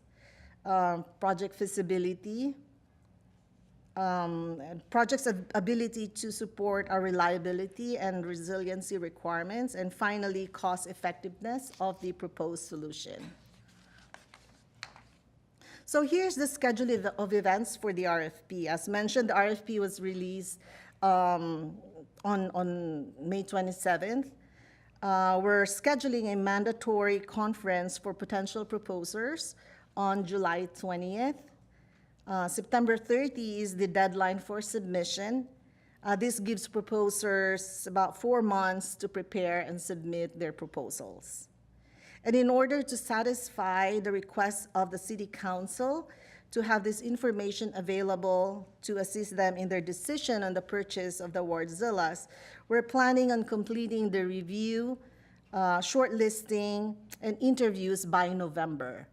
Project feasibility, project's ability to support our reliability and resiliency requirements, and finally, cost effectiveness of the proposed solution. So here's the schedule of events for the RFP. As mentioned, the RFP was released on May 27th. We're scheduling a mandatory conference for potential proposers on July 20th. September 30 is the deadline for submission. This gives proposers about 4 months to prepare and submit their proposals. And in order to satisfy the request of the City Council to have this information available to assist them in their decision on the purchase of the Wardzillas, we're planning on completing the review shortlisting, and interviews by November,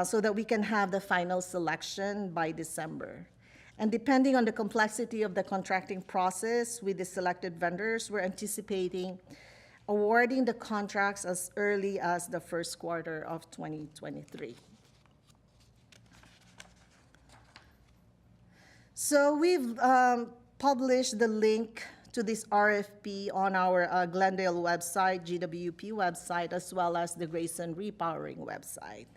so that we can have the final selection by December. And depending on the complexity of the contracting process with the selected vendors, we're anticipating awarding the contracts as early as the first quarter of 2023. So we've published the link to this RFP on our Glendale website, GWP website, as well as the Grayson Repowering website.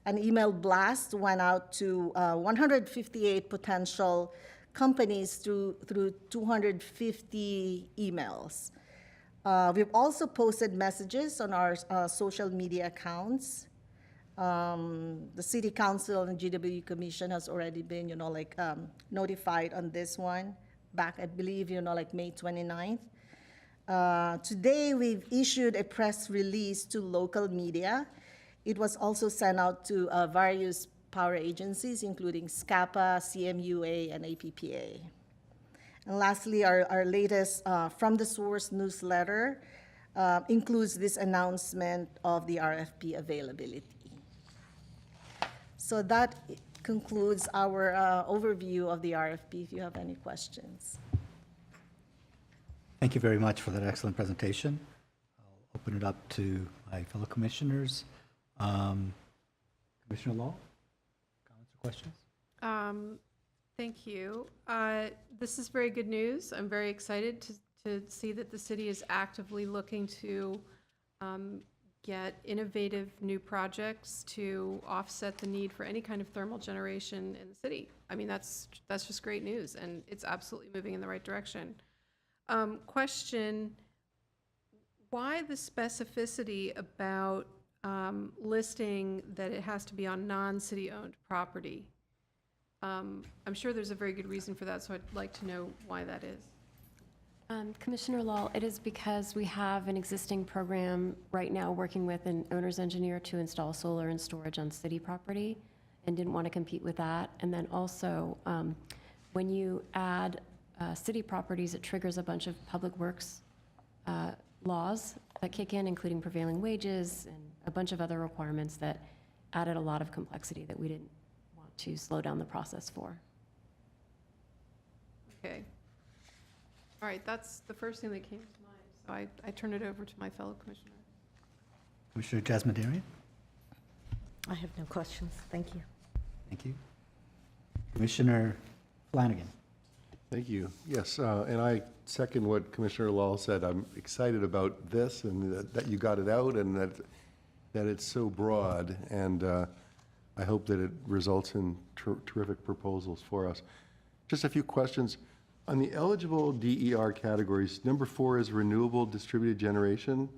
An email blast went out to 158 potential companies through 250 emails. We've also posted messages on our social media accounts. The City Council and GW Commission has already been, notified on this one back, I believe, May 29th. Today, we've issued a press release to local media. It was also sent out to various power agencies, including SCAPA, CMUA, and APPA. And lastly, our latest From the Source newsletter includes this announcement of the RFP availability. So that concludes our overview of the RFP, if you have any questions. Thank you very much for that excellent presentation. I'll open it up to my fellow commissioners. Commissioner Law, comments or questions? Thank you. This is very good news. I'm very excited to see that the city is actively looking to get innovative new projects to offset the need for any kind of thermal generation in the city. I mean, that's just great news, and it's absolutely moving in the right direction. Question, why the specificity about listing that it has to be on non-city-owned property? I'm sure there's a very good reason for that, so I'd like to know why that is. Commissioner Law, it is because we have an existing program right now working with an owner's engineer to install solar and storage on city property and didn't want to compete with that. And then also, when you add city properties, it triggers a bunch of public works laws that kick in, including prevailing wages and a bunch of other requirements that added a lot of complexity that we didn't want to slow down the process for. Okay. All right, that's the first thing that came to mind, so I turn it over to my fellow commissioner. Commissioner Jasmine. I have no questions. Thank you. Thank you. Commissioner Flanagan. Thank you. Yes, and I second what Commissioner Law said. I'm excited about this and that you got it out and that it's so broad. And I hope that it results in terrific proposals for us. Just a few questions. On the eligible DER categories, number 4 is renewable distributed generation.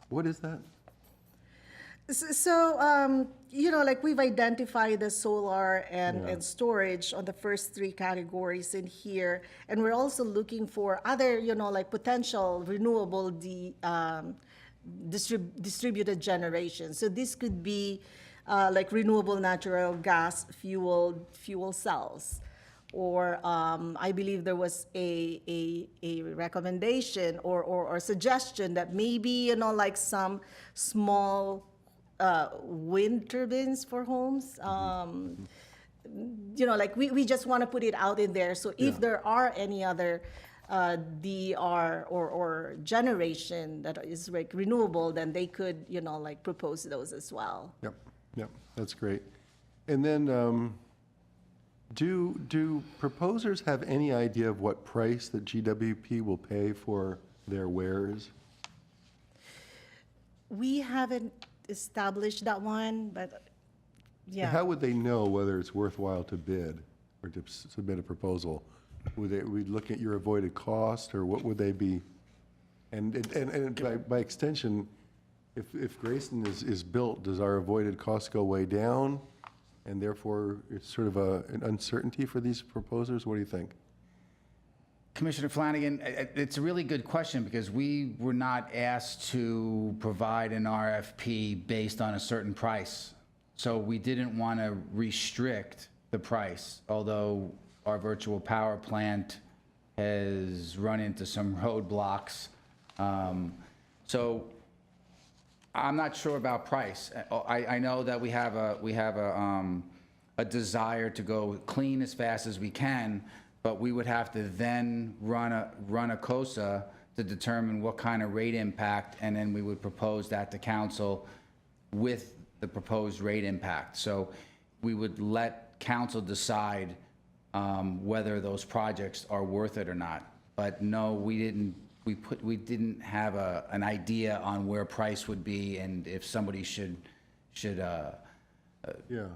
What is that? So, we've identified the solar and storage on the first 3 categories in here. And we're also looking for other, potential renewable distributed generation. So this could be renewable natural gas fuel cells. Or I believe there was a recommendation or suggestion that maybe, some small wind turbines for homes. We just want to put it out in there. So if there are any other DER or generation that is renewable, then they could, propose those as well. Yep, that's great. And then do proposers have any idea of what price that GWP will pay for their wares? We haven't established that one, but yeah. How would they know whether it's worthwhile to bid or to submit a proposal? Would they look at your avoided cost, or what would they be? And by extension, if Grayson is built, does our avoided cost go way down? And therefore, it's sort of an uncertainty for these proposers? What do you think? Commissioner Flanagan, it's a really good question because we were not asked to provide an RFP based on a certain price. So we didn't want to restrict the price, although our virtual power plant has run into some roadblocks. So I'm not sure about price. I know that we have a desire to go clean as fast as we can, but we would have to then run a COSA to determine what kind of rate impact, and then we would propose that to council with the proposed rate impact. So we would let council decide whether those projects are worth it or not. But no, we didn't have an idea on where price would be and if somebody should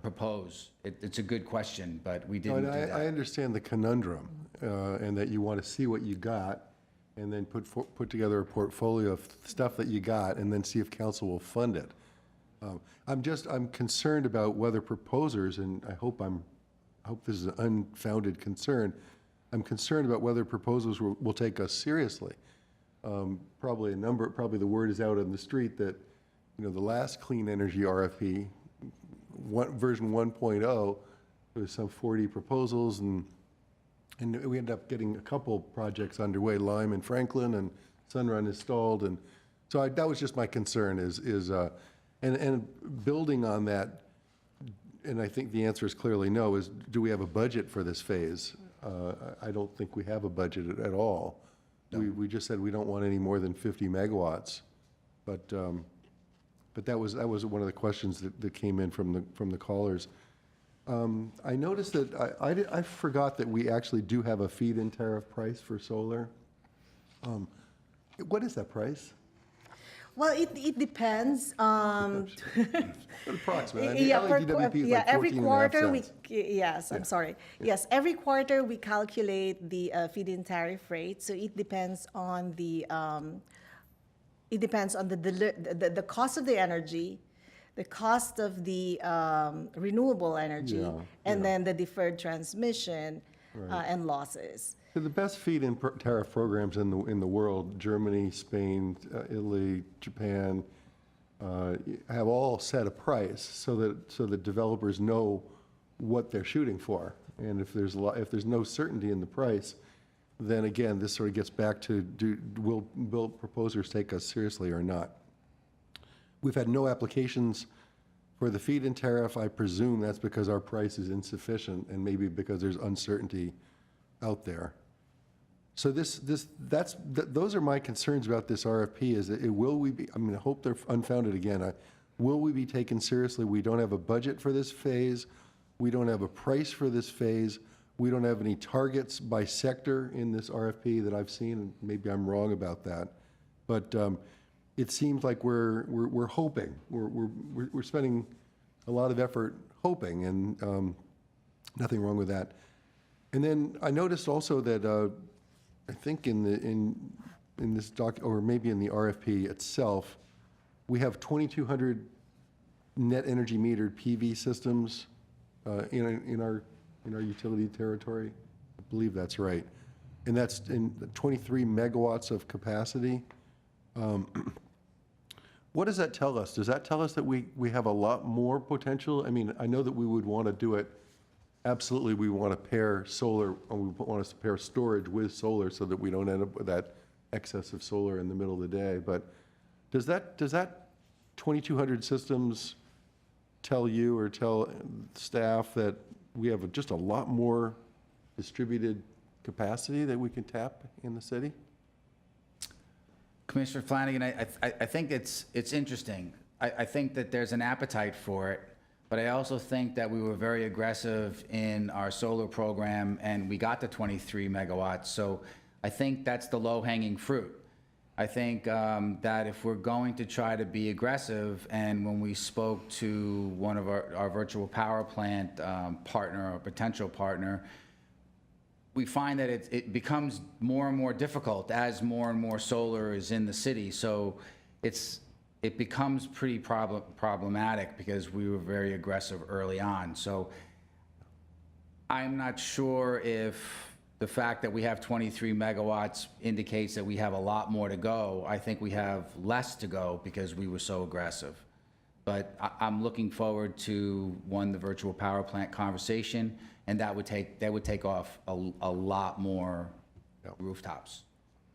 propose. It's a good question, but we didn't do that. I understand the conundrum, and that you want to see what you got, and then put together a portfolio of stuff that you got, and then see if council will fund it. I'm concerned about whether proposers, and I hope this is an unfounded concern. I'm concerned about whether proposals will take us seriously. Probably the word is out on the street that, the last clean energy RFP, version 1.0, there was some 40 proposals, and we ended up getting a couple projects underway. Lime and Franklin and Sunrun is stalled, and so that was just my concern. And building on that, and I think the answer is clearly no. Is do we have a budget for this phase? I don't think we have a budget at all. No. We just said we don't want any more than 50 megawatts, but that was one of the questions that came in from the callers. I noticed that I forgot that we actually do have a feed-in tariff price for solar. What is that price? Well, it depends. Approximately. Yeah, LADWP is like every 14.5 quarter cents. I'm sorry. Yes, every quarter we calculate the feed-in tariff rate. So it depends on the cost of the energy, the cost of the renewable energy, then the deferred transmission and losses. So the best feed-in tariff programs in the world, Germany, Spain, Italy, Japan, have all set a price so that developers know what they're shooting for. And if there's no certainty in the price, then again, this sort of gets back to will proposers take us seriously or not? We've had no applications for the feed-in tariff. I presume that's because our price is insufficient and maybe because there's uncertainty out there. So those are my concerns about this RFP. Is that I hope they're unfounded again. Will we be taken seriously? We don't have a budget for this phase. We don't have a price for this phase. We don't have any targets by sector in this RFP that I've seen, and maybe I'm wrong about that. But it seems like we're hoping. We're spending a lot of effort hoping, and nothing wrong with that. And then I noticed also that I think in this doc, or maybe in the RFP itself, we have 2,200 net energy metered PV systems in our utility territory. I believe that's right, and that's in 23 megawatts of capacity. What does that tell us? Does that tell us that we have a lot more potential? I mean, I know that we would want to do it. Absolutely, we want to pair solar, or we want to pair storage with solar so that we don't end up with that excess of solar in the middle of the day. But does that 2,200 systems tell you or tell staff that we have just a lot more distributed capacity that we can tap in the city? Commissioner Flanagan, I think it's interesting. I think that there's an appetite for it. But I also think that we were very aggressive in our solar program, and we got to 23 megawatts. So I think that's the low-hanging fruit. I think that if we're going to try to be aggressive, and when we spoke to one of our virtual power plant partner or potential partner, we find that it becomes more and more difficult as more and more solar is in the city. So it becomes pretty problematic because we were very aggressive early on. So I'm not sure if the fact that we have 23 megawatts indicates that we have a lot more to go. I think we have less to go because we were so aggressive. But I'm looking forward to, the virtual power plant conversation, and that would take off a lot more rooftops.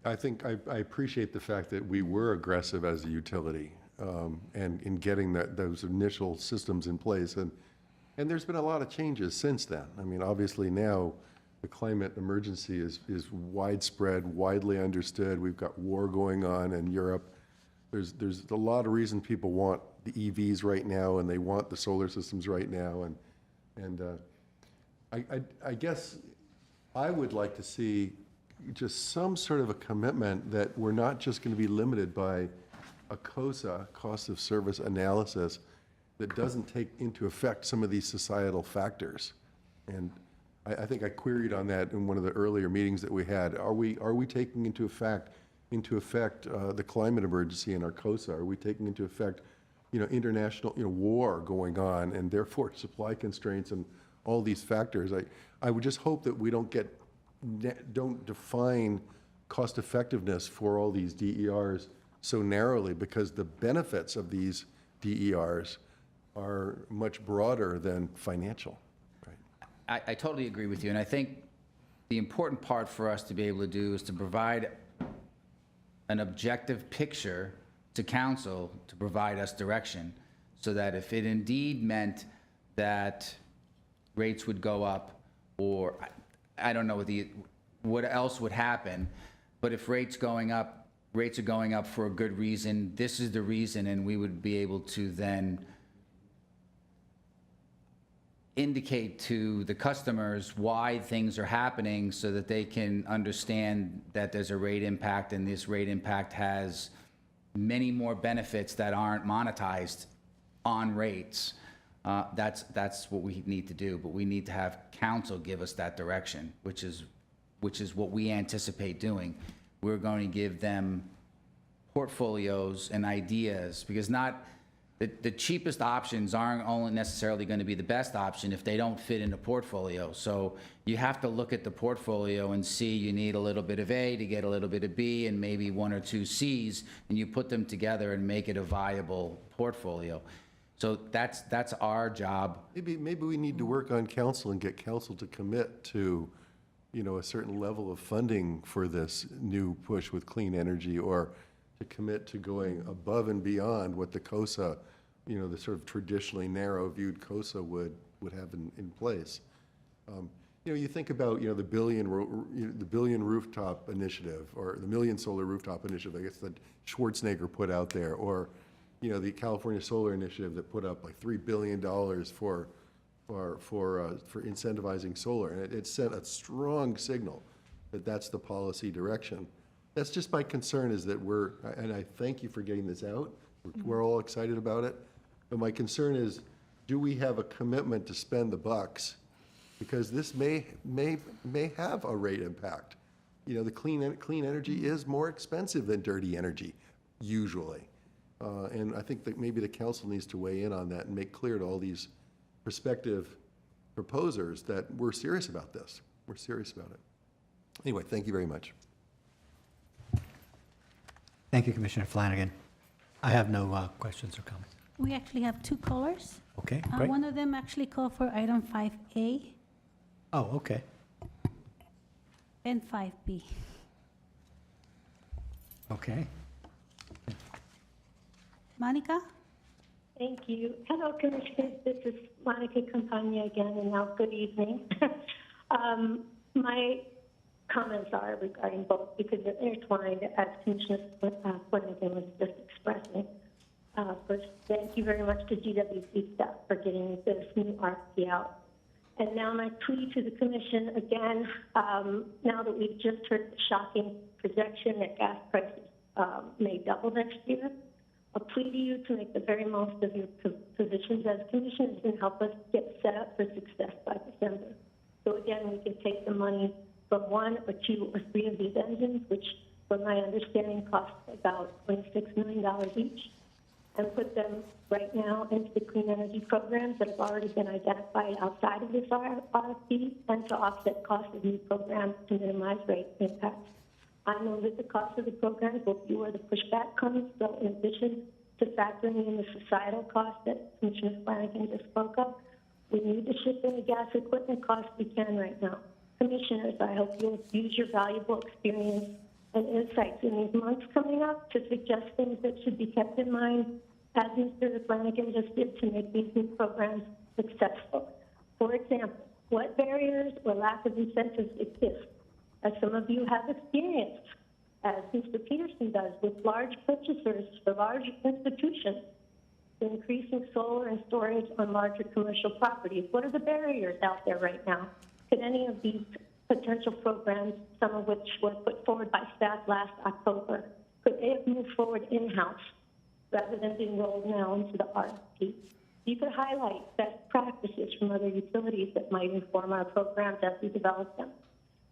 I think I appreciate the fact that we were aggressive as a utility and in getting those initial systems in place. And there's been a lot of changes since then. I mean, obviously now the climate emergency is widespread, widely understood. We've got war going on in Europe. There's a lot of reason people want the EVs right now, and they want the solar systems right now. And I guess I would like to see just some sort of a commitment that we're not just going to be limited by a COSA, cost of service analysis, that doesn't take into effect some of these societal factors. And I think I queried on that in one of the earlier meetings that we had. Are we taking into effect the climate emergency in our COSA? Are we taking into effect, international, war going on, and therefore supply constraints and all these factors? I would just hope that we don't define cost effectiveness for all these DERs so narrowly, because the benefits of these DERs are much broader than financial. I totally agree with you, and I think the important part for us to be able to do is to provide an objective picture to council to provide us direction, so that if it indeed meant that rates would go up, or I don't know what else would happen, but if rates are going up for a good reason, this is the reason, and we would be able to then indicate to the customers why things are happening, so that they can understand that there's a rate impact, and this rate impact has many more benefits that aren't monetized on rates. That's what we need to do, but we need to have council give us that direction, which is what we anticipate doing. We're going to give them portfolios and ideas, because the cheapest options aren't only necessarily going to be the best option if they don't fit in a portfolio. So you have to look at the portfolio and see you need a little bit of A to get a little bit of B and maybe 1 or 2 Cs, and you put them together and make it a viable portfolio. So that's our job. Maybe we need to work on council and get council to commit to, a certain level of funding for this new push with clean energy, or to commit to going above and beyond what the COSA, the sort of traditionally narrow-viewed COSA would have in place. You think about, the billion rooftop initiative, or the million solar rooftop initiative, I guess, that Schwarzenegger put out there, or, the California Solar Initiative that put up like $3 billion for incentivizing solar. And it sent a strong signal that that's the policy direction. That's just my concern, is that and I thank you for getting this out. We're all excited about it. But my concern is, do we have a commitment to spend the bucks? Because this may have a rate impact. The clean energy is more expensive than dirty energy, usually. And I think that maybe the council needs to weigh in on that and make clear to all these prospective proposers that we're serious about this. We're serious about it. Anyway, thank you very much. Thank you, Commissioner Flanagan. I have no questions or comments. We actually have 2 callers. Okay, great. One of them actually called for item 5A Oh, okay. and 5B. Okay. Monica? Thank you. Hello, Commissioners. This is Monica Campagna again, and now good evening. My comments are regarding both, because they're intertwined, as Commissioner Flanagan was just expressing. First, thank you very much to GWC staff for getting this new RFP out. And now my plea to the Commission again, now that we've just heard the shocking projection that gas prices may double next year, a plea to you to make the very most of your positions as commissioners and help us get set up for success by December. So again, we can take the money from 1 or 2 or 3 of these engines, which from my understanding cost about $26 million each, and put them right now into the clean energy programs that have already been identified outside of this RFP, and to offset costs of new programs to minimize rate impacts. I know that the cost of the programs will be where the pushback comes, so in addition to factoring in the societal costs that Commissioner Flanagan just spoke of, we need to ship in the gas equipment costs we can right now. Commissioners, I hope you'll use your valuable experience and insights in these months coming up to suggest things that should be kept in mind, as Mr. Flanagan just did, to make these new programs successful. For example, what barriers or lack of incentives exist, as some of you have experienced, as Mr. Peterson does, with large purchasers for large institutions, increasing solar and storage on larger commercial properties. What are the barriers out there right now? Could any of these potential programs, some of which were put forward by staff last October, could they have moved forward in-house rather than being rolled now into the RFP? You could highlight best practices from other utilities that might inform our programs as we develop them.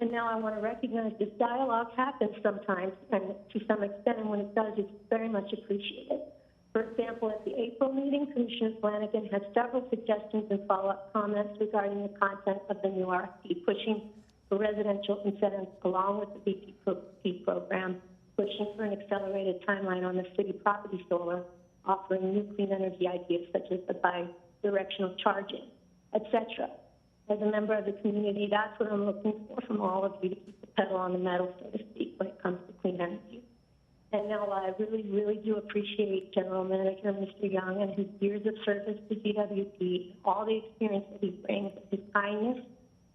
And now I want to recognize this dialogue happens sometimes, and to some extent, and when it does, it's very much appreciated. For example, at the April meeting, Commissioner Flanagan had several suggestions and follow-up comments regarding the content of the new RFP, pushing for residential incentives along with the VPP program, pushing for an accelerated timeline on the city property solar, offering new clean energy ideas such as the bi-directional charging, etc. As a member of the community, that's what I'm looking for from all of you, to keep the pedal on the metal, so to speak, when it comes to clean energy. And now I really, really do appreciate General Manager Mr. Young and his years of service to GWP, all the experience that he brings, his kindness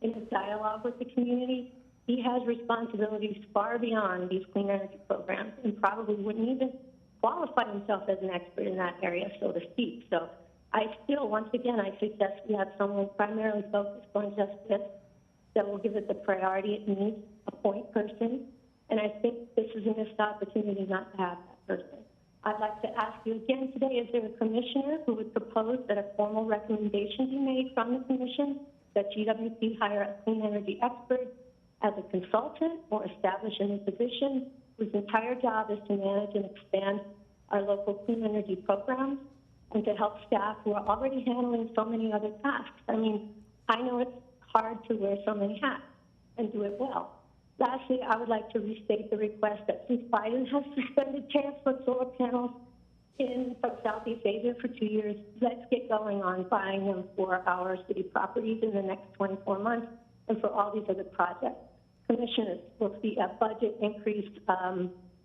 in his dialogue with the community. He has responsibilities far beyond these clean energy programs and probably wouldn't even qualify himself as an expert in that area, so to speak. So I still, once again, I suggest we have someone primarily focused on just this, that will give it the priority it needs, a point person. And I think this is a missed opportunity not to have that person. I'd like to ask you again today, is there a commissioner who would propose that a formal recommendation be made from the commission that GWP hire a clean energy expert as a consultant or establish a new position whose entire job is to manage and expand our local clean energy programs and to help staff who are already handling so many other tasks? I mean, I know it's hard to wear so many hats and do it well. Lastly, I would like to restate the request that since Biden has suspended tariffs on solar panels from Southeast Asia for 2 years, let's get going on buying them for our city properties in the next 24 months and for all these other projects. Commissioners will see a budget increase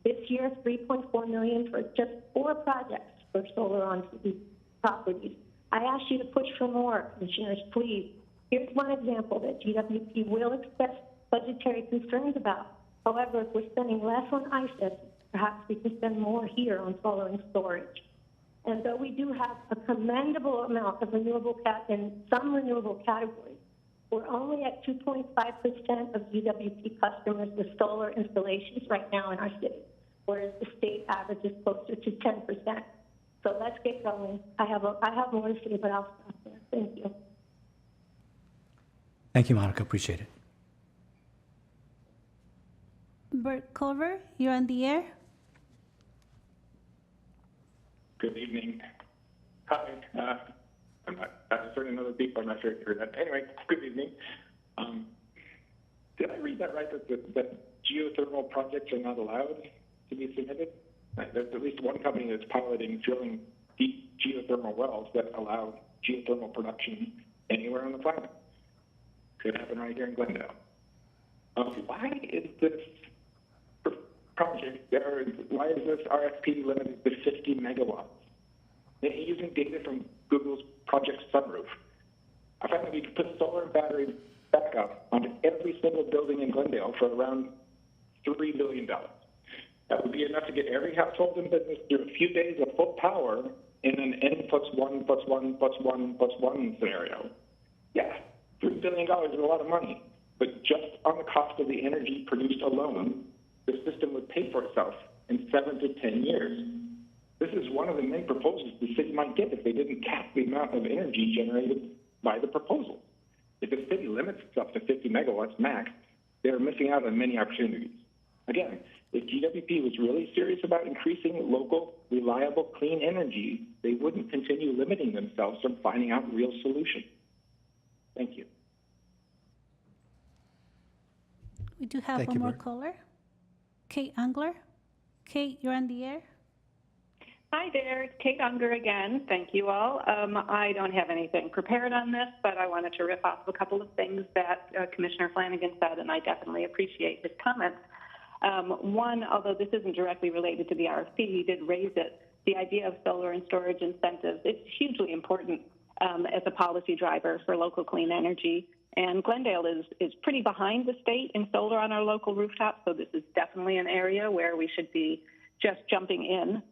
this year, $3.4 million for just 4 projects for solar on city properties. I ask you to push for more, commissioners, please. Here's one example that GWP will express budgetary concerns about. However, if we're spending less on ISIS, perhaps we can spend more here on solar and storage. And though we do have a commendable amount of renewable in some renewable categories, we're only at 2.5% of GWP customers with solar installations right now in our city, whereas the state average is closer to 10%. So let's get going. I have more to say, but I'll stop there. Thank you. Thank you, Monica. Appreciate it. Bert Culver, you're on the air. Good evening. Hi. I just heard another beep. I'm not sure if you heard that. Anyway, good evening. Did I read that right, that geothermal projects are not allowed to be submitted? There's at least one company that's piloting drilling deep geothermal wells that allow geothermal production anywhere on the planet. Could happen right here in Glendale. Why is this project, why is this RFP limited to 50 megawatts? Using data from Google's Project Sunroof, I found that we could put solar and battery backup onto every single building in Glendale for around $3 billion. That would be enough to get every household in business through a few days of full power in an N+1+1+1+1 scenario. Yeah, $3 billion is a lot of money, but just on the cost of the energy produced alone, the system would pay for itself in 7 to 10 years. This is one of the many proposals the city might get if they didn't cap the amount of energy generated by the proposal. If the city limits itself to 50 megawatts max, they're missing out on many opportunities. Again, if GWP was really serious about increasing local, reliable, clean energy, they wouldn't continue limiting themselves from finding out real solutions. Thank you. We do have one more caller. Kate Angler. Kate, you're on the air. Hi there, it's Kate Unger again. Thank you all. I don't have anything prepared on this, but I wanted to riff off a couple of things that Commissioner Flanagan said, and I definitely appreciate his comments. One, although this isn't directly related to the RFP, you did raise it, the idea of solar and storage incentives. It's hugely important as a policy driver for local clean energy. And Glendale is pretty behind the state in solar on our local rooftops, so this is definitely an area where we should be just jumping in.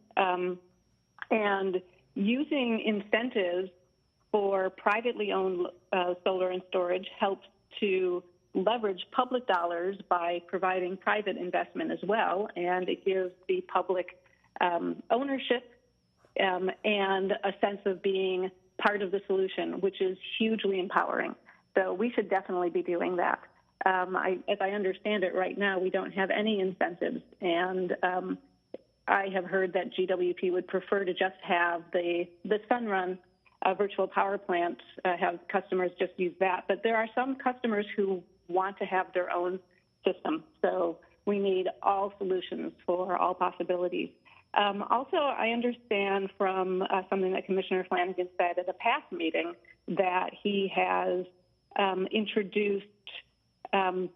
And using incentives for privately owned solar and storage helps to leverage public dollars by providing private investment as well, and it gives the public ownership and a sense of being part of the solution, which is hugely empowering. So we should definitely be doing that. As I understand it right now, we don't have any incentives, and I have heard that GWP would prefer to just have the Sunrun virtual power plant, have customers just use that. But there are some customers who want to have their own system. So we need all solutions for all possibilities. Also, I understand from something that Commissioner Flanagan said at a past meeting that he has introduced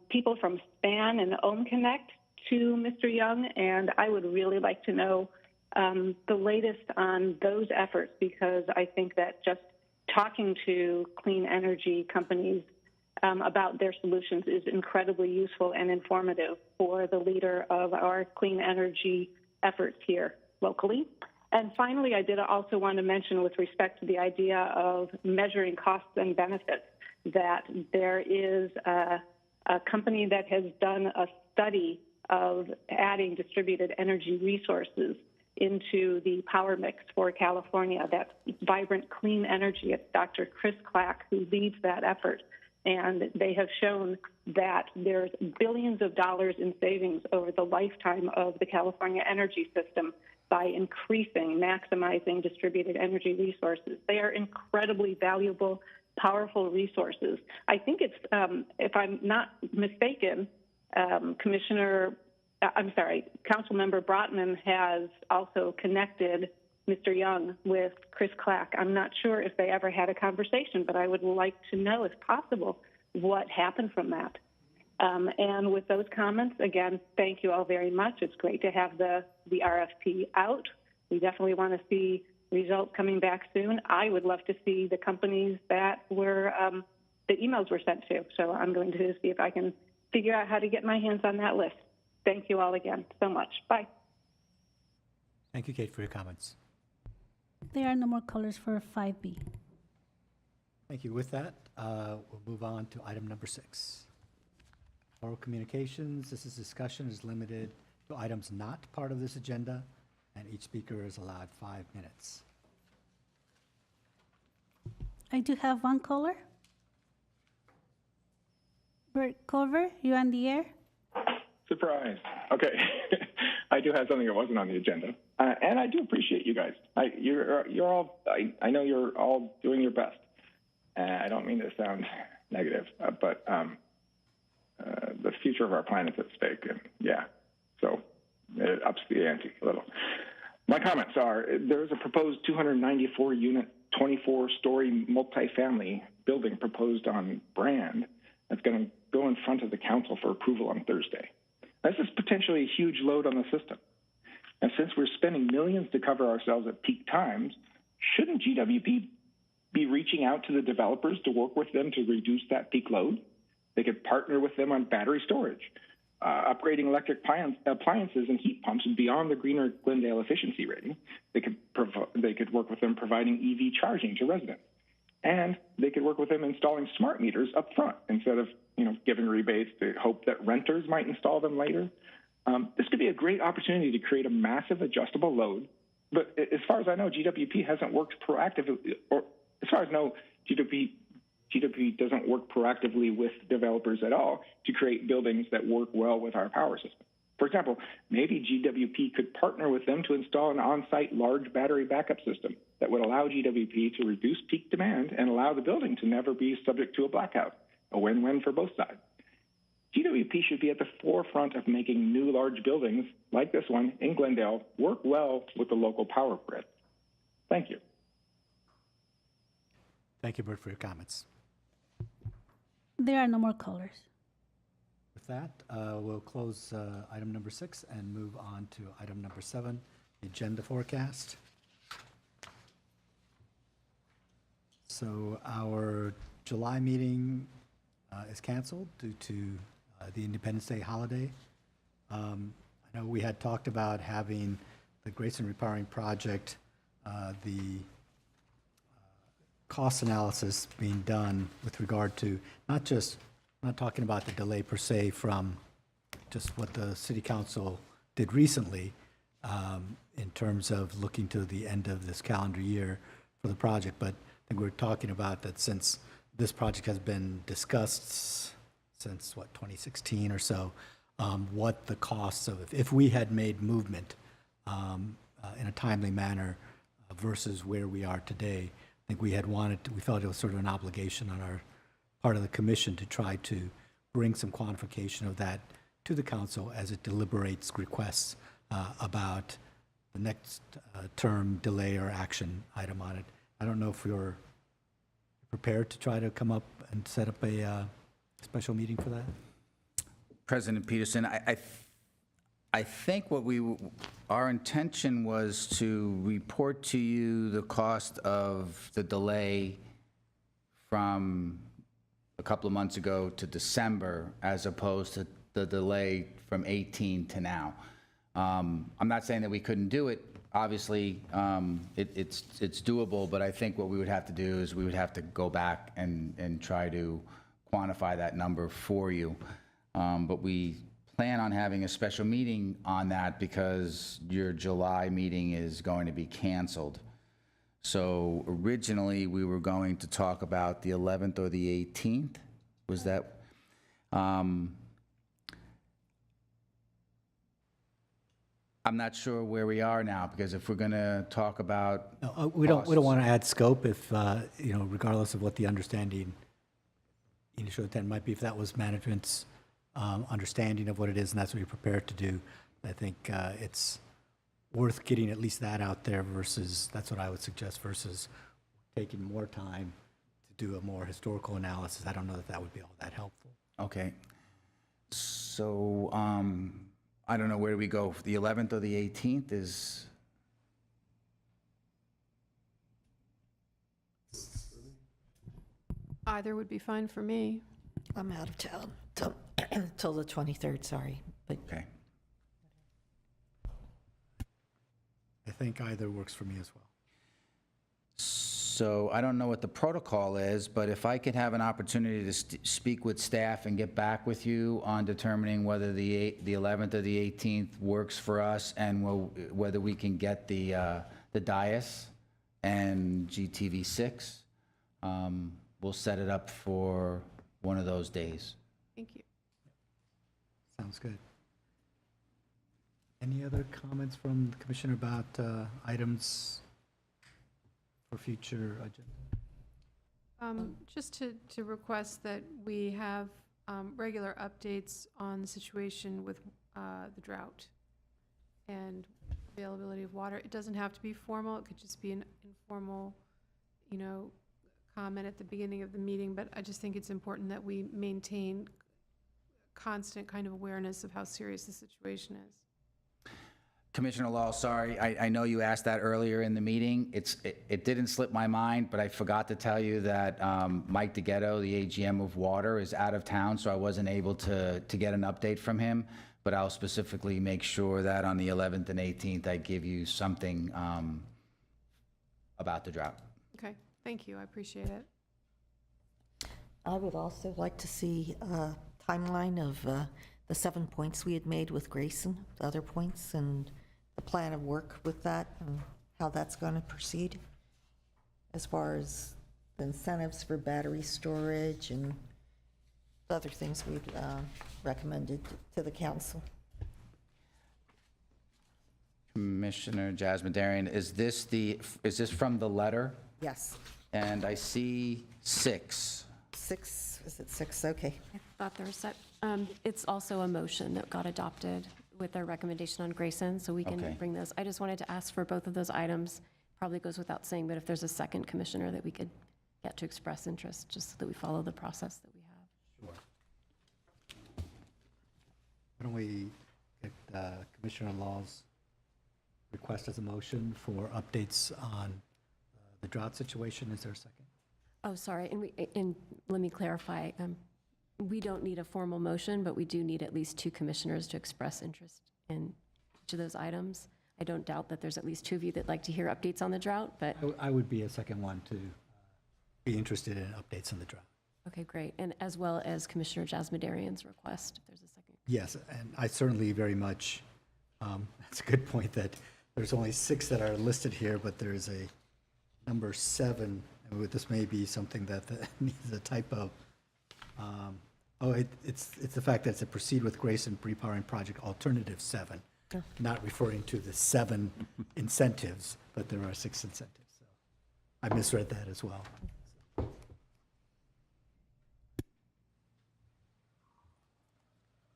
people from SPAN and OhmConnect to Mr. Young, and I would really like to know the latest on those efforts, because I think that just talking to clean energy companies about their solutions is incredibly useful and informative for the leader of our clean energy efforts here locally. And finally, I did also want to mention, with respect to the idea of measuring costs and benefits, that there is a company that has done a study of adding distributed energy resources into the power mix for California. That's Vibrant Clean Energy. It's Dr. Chris Clack who leads that effort. And they have shown that there's billions of dollars in savings over the lifetime of the California energy system by increasing, maximizing distributed energy resources. They are incredibly valuable, powerful resources. I think it's, if I'm not mistaken, Councilmember Brotman has also connected Mr. Young with Chris Clack. I'm not sure if they ever had a conversation, but I would like to know, if possible, what happened from that. And with those comments, again, thank you all very much. It's great to have the RFP out. We definitely want to see results coming back soon. I would love to see the companies that were the emails were sent to. So I'm going to see if I can figure out how to get my hands on that list. Thank you all again so much. Bye. Thank you, Kate, for your comments. There are no more callers for 5B. Thank you. With that, we'll move on to item number 6. Oral communications. This discussion is limited to items not part of this agenda, and each speaker is allowed 5 minutes. I do have one caller. Bert Culver, you on the air? Surprise. Okay. I do have something that wasn't on the agenda. And I do appreciate you guys. I know you're all doing your best. I don't mean to sound negative, but the future of our planet is at stake. And yeah, so it ups the ante a little. My comments are, there's a proposed 294-unit, 24-story multifamily building proposed on Brand that's going to go in front of the council for approval on Thursday. This is potentially a huge load on the system. And since we're spending millions to cover ourselves at peak times, shouldn't GWP be reaching out to the developers to work with them to reduce that peak load? They could partner with them on battery storage, upgrading electric appliances and heat pumps beyond the greener Glendale efficiency rating. They could work with them providing EV charging to residents. And they could work with them installing smart meters up front instead of giving rebates to hope that renters might install them later. This could be a great opportunity to create a massive adjustable load. But as far as I know, GWP hasn't worked proactively, or as far as I know, GWP doesn't work proactively with developers at all to create buildings that work well with our power system. For example, maybe GWP could partner with them to install an on-site large battery backup system that would allow GWP to reduce peak demand and allow the building to never be subject to a blackout, a win-win for both sides. GWP should be at the forefront of making new large buildings like this one in Glendale work well with the local power grid. Thank you. Thank you, Bert, for your comments. There are no more callers. With that, we'll close item number 6 and move on to item number 7, the agenda forecast. So our July meeting is canceled due to the Independence Day holiday. I know we had talked about having the Grayson Repowering Project, the cost analysis being done with regard to not talking about the delay per se from just what the city council did recently in terms of looking to the end of this calendar year for the project, but I think we're talking about that since this project has been discussed since, 2016 or so, what the costs of, if we had made movement in a timely manner versus where we are today. I think we felt it was sort of an obligation on our part of the commission to try to bring some quantification of that to the council as it deliberates requests about the next term delay or action item on it. I don't know if you're prepared to try to come up and set up a special meeting for that? President Peterson, I think our intention was to report to you the cost of the delay from a couple of months ago to December, as opposed to the delay from 18 to now. I'm not saying that we couldn't do it. Obviously, it's doable, but I think what we would have to do is we would have to go back and try to quantify that number for you. But we plan on having a special meeting on that because your July meeting is going to be canceled. So originally, we were going to talk about the 11th or the 18th. Was that? I'm not sure where we are now, because if we're going to talk about No, we don't want to add scope if, regardless of what the understanding initial intent might be, if that was management's understanding of what it is and that's what you're prepared to do. I think it's worth getting at least that out there versus, that's what I would suggest, versus taking more time to do a more historical analysis. I don't know that that would be all that helpful. Okay. So, I don't know, where do we go? The 11th or the 18th is? Either would be fine for me. I'm out of town till the 23rd, sorry. But Okay. I think either works for me as well. So I don't know what the protocol is, but if I could have an opportunity to speak with staff and get back with you on determining whether the 11th or the 18th works for us, and whether we can get the dais and GTV6, we'll set it up for one of those days. Thank you. Sounds good. Any other comments from the commissioner about items for future agenda? Just to request that we have regular updates on the situation with the drought and availability of water. It doesn't have to be formal. It could just be an informal, comment at the beginning of the meeting, but I just think it's important that we maintain constant kind of awareness of how serious the situation is. Commissioner Law, sorry, I know you asked that earlier in the meeting. It didn't slip my mind, but I forgot to tell you that Mike DeGhetto, the AGM of Water, is out of town, so I wasn't able to get an update from him. But I'll specifically make sure that on the 11th and 18th, I give you something about the drought. Okay, thank you. I appreciate it. I would also like to see a timeline of the 7 points we had made with Grayson, the other points, and the plan of work with that, and how that's going to proceed as far as the incentives for battery storage and the other things we've recommended to the council. Commissioner Jasmine Darian, is this from the letter? Yes. And I see 6. 6, is it 6? Okay. I thought there was it's also a motion that got adopted with our recommendation on Grayson, so we can Okay. bring those. I just wanted to ask for both of those items. Probably goes without saying, but if there's a second commissioner that we could get to express interest, just so that we follow the process that we have. Why don't we get Commissioner Law's request as a motion for updates on the drought situation? Is there a second? Oh, sorry, and let me clarify. We don't need a formal motion, but we do need at least 2 commissioners to express interest in each of those items. I don't doubt that there's at least 2 of you that like to hear updates on the drought, but, I would be a second one to be interested in updates on the drought. okay, great. And as well as Commissioner Jasmine-Darian's request, if there's a second. Yes, and I certainly very much, that's a good point that there's only 6 that are listed here, but there's a number 7, and this may be something that needs a typo. It's the fact that it's a proceed with Grayson repowering project alternative 7, not referring to the 7 incentives, but there are 6 incentives. So I misread that as well.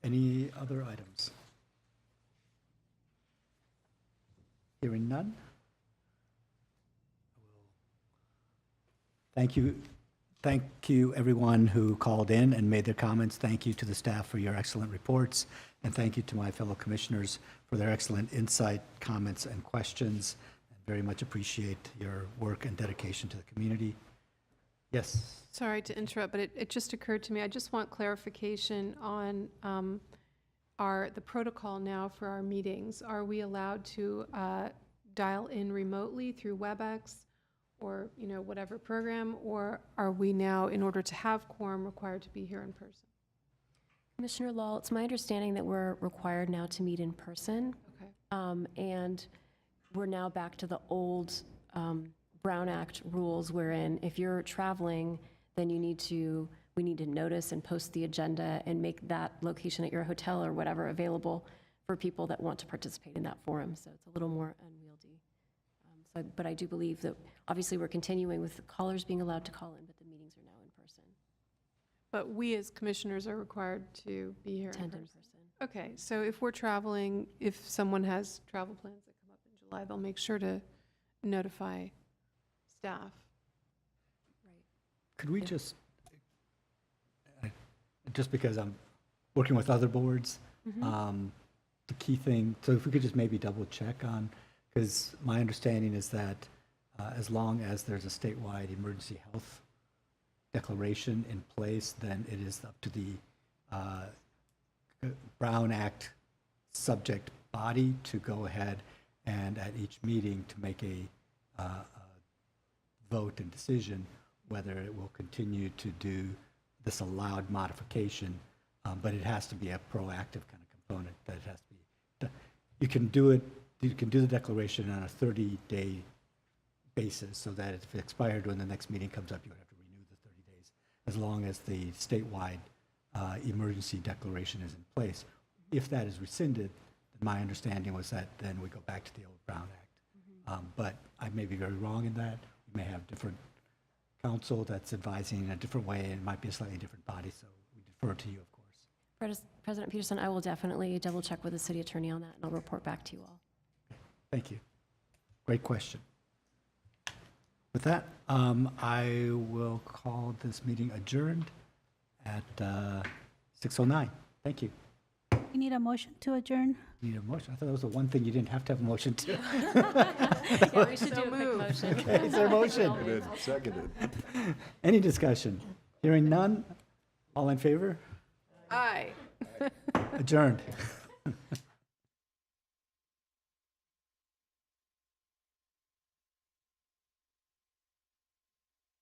Any other items? Hearing none? Thank you. Thank you, everyone who called in and made their comments. Thank you to the staff for your excellent reports. And thank you to my fellow commissioners for their excellent insight, comments, and questions. I very much appreciate your work and dedication to the community. Yes. Sorry to interrupt, but it just occurred to me, I just want clarification on the protocol now for our meetings. Are we allowed to dial in remotely through WebEx or, whatever program, or are we now, in order to have quorum, required to be here in person? Commissioner Law, it's my understanding that we're required now to meet in person. Okay. And we're now back to the old Brown Act rules wherein if you're traveling, then we need to notice and post the agenda and make that location at your hotel or whatever available for people that want to participate in that forum. So it's a little more unwieldy. But I do believe that obviously we're continuing with the callers being allowed to call in, but the meetings are now in person. But we as commissioners are required to be here in Attend in person. person. Okay, so if we're traveling, if someone has travel plans that come up in July, they'll make sure to notify staff. Right. Could we just because I'm working with other boards, the key thing, so if we could just maybe double check on, because my understanding is that as long as there's a statewide emergency health declaration in place, then it is up to the Brown Act subject body to go ahead and at each meeting to make a vote and decision whether it will continue to do this allowed modification, but it has to be a proactive kind of component that it has to be. You can do the declaration on a 30-day basis so that if it expired when the next meeting comes up, you would have to renew the 30 days, as long as the statewide emergency declaration is in place. If that is rescinded, my understanding was that then we go back to the old Brown Act. But I may be very wrong in that. We may have different counsel that's advising in a different way, and it might be a slightly different body, so we defer to you, of course. President Peterson, I will definitely double check with the city attorney on that, and I'll report back to you all. Thank you. Great question. With that, I will call this meeting adjourned at 6:09. Thank you. You need a motion to adjourn? You need a motion? I thought that was the one thing you didn't have to have a motion to. Yeah, we should do a quick motion. Okay, is there a motion? Seconded. Any discussion? Hearing none? All in favor? Aye. Adjourned.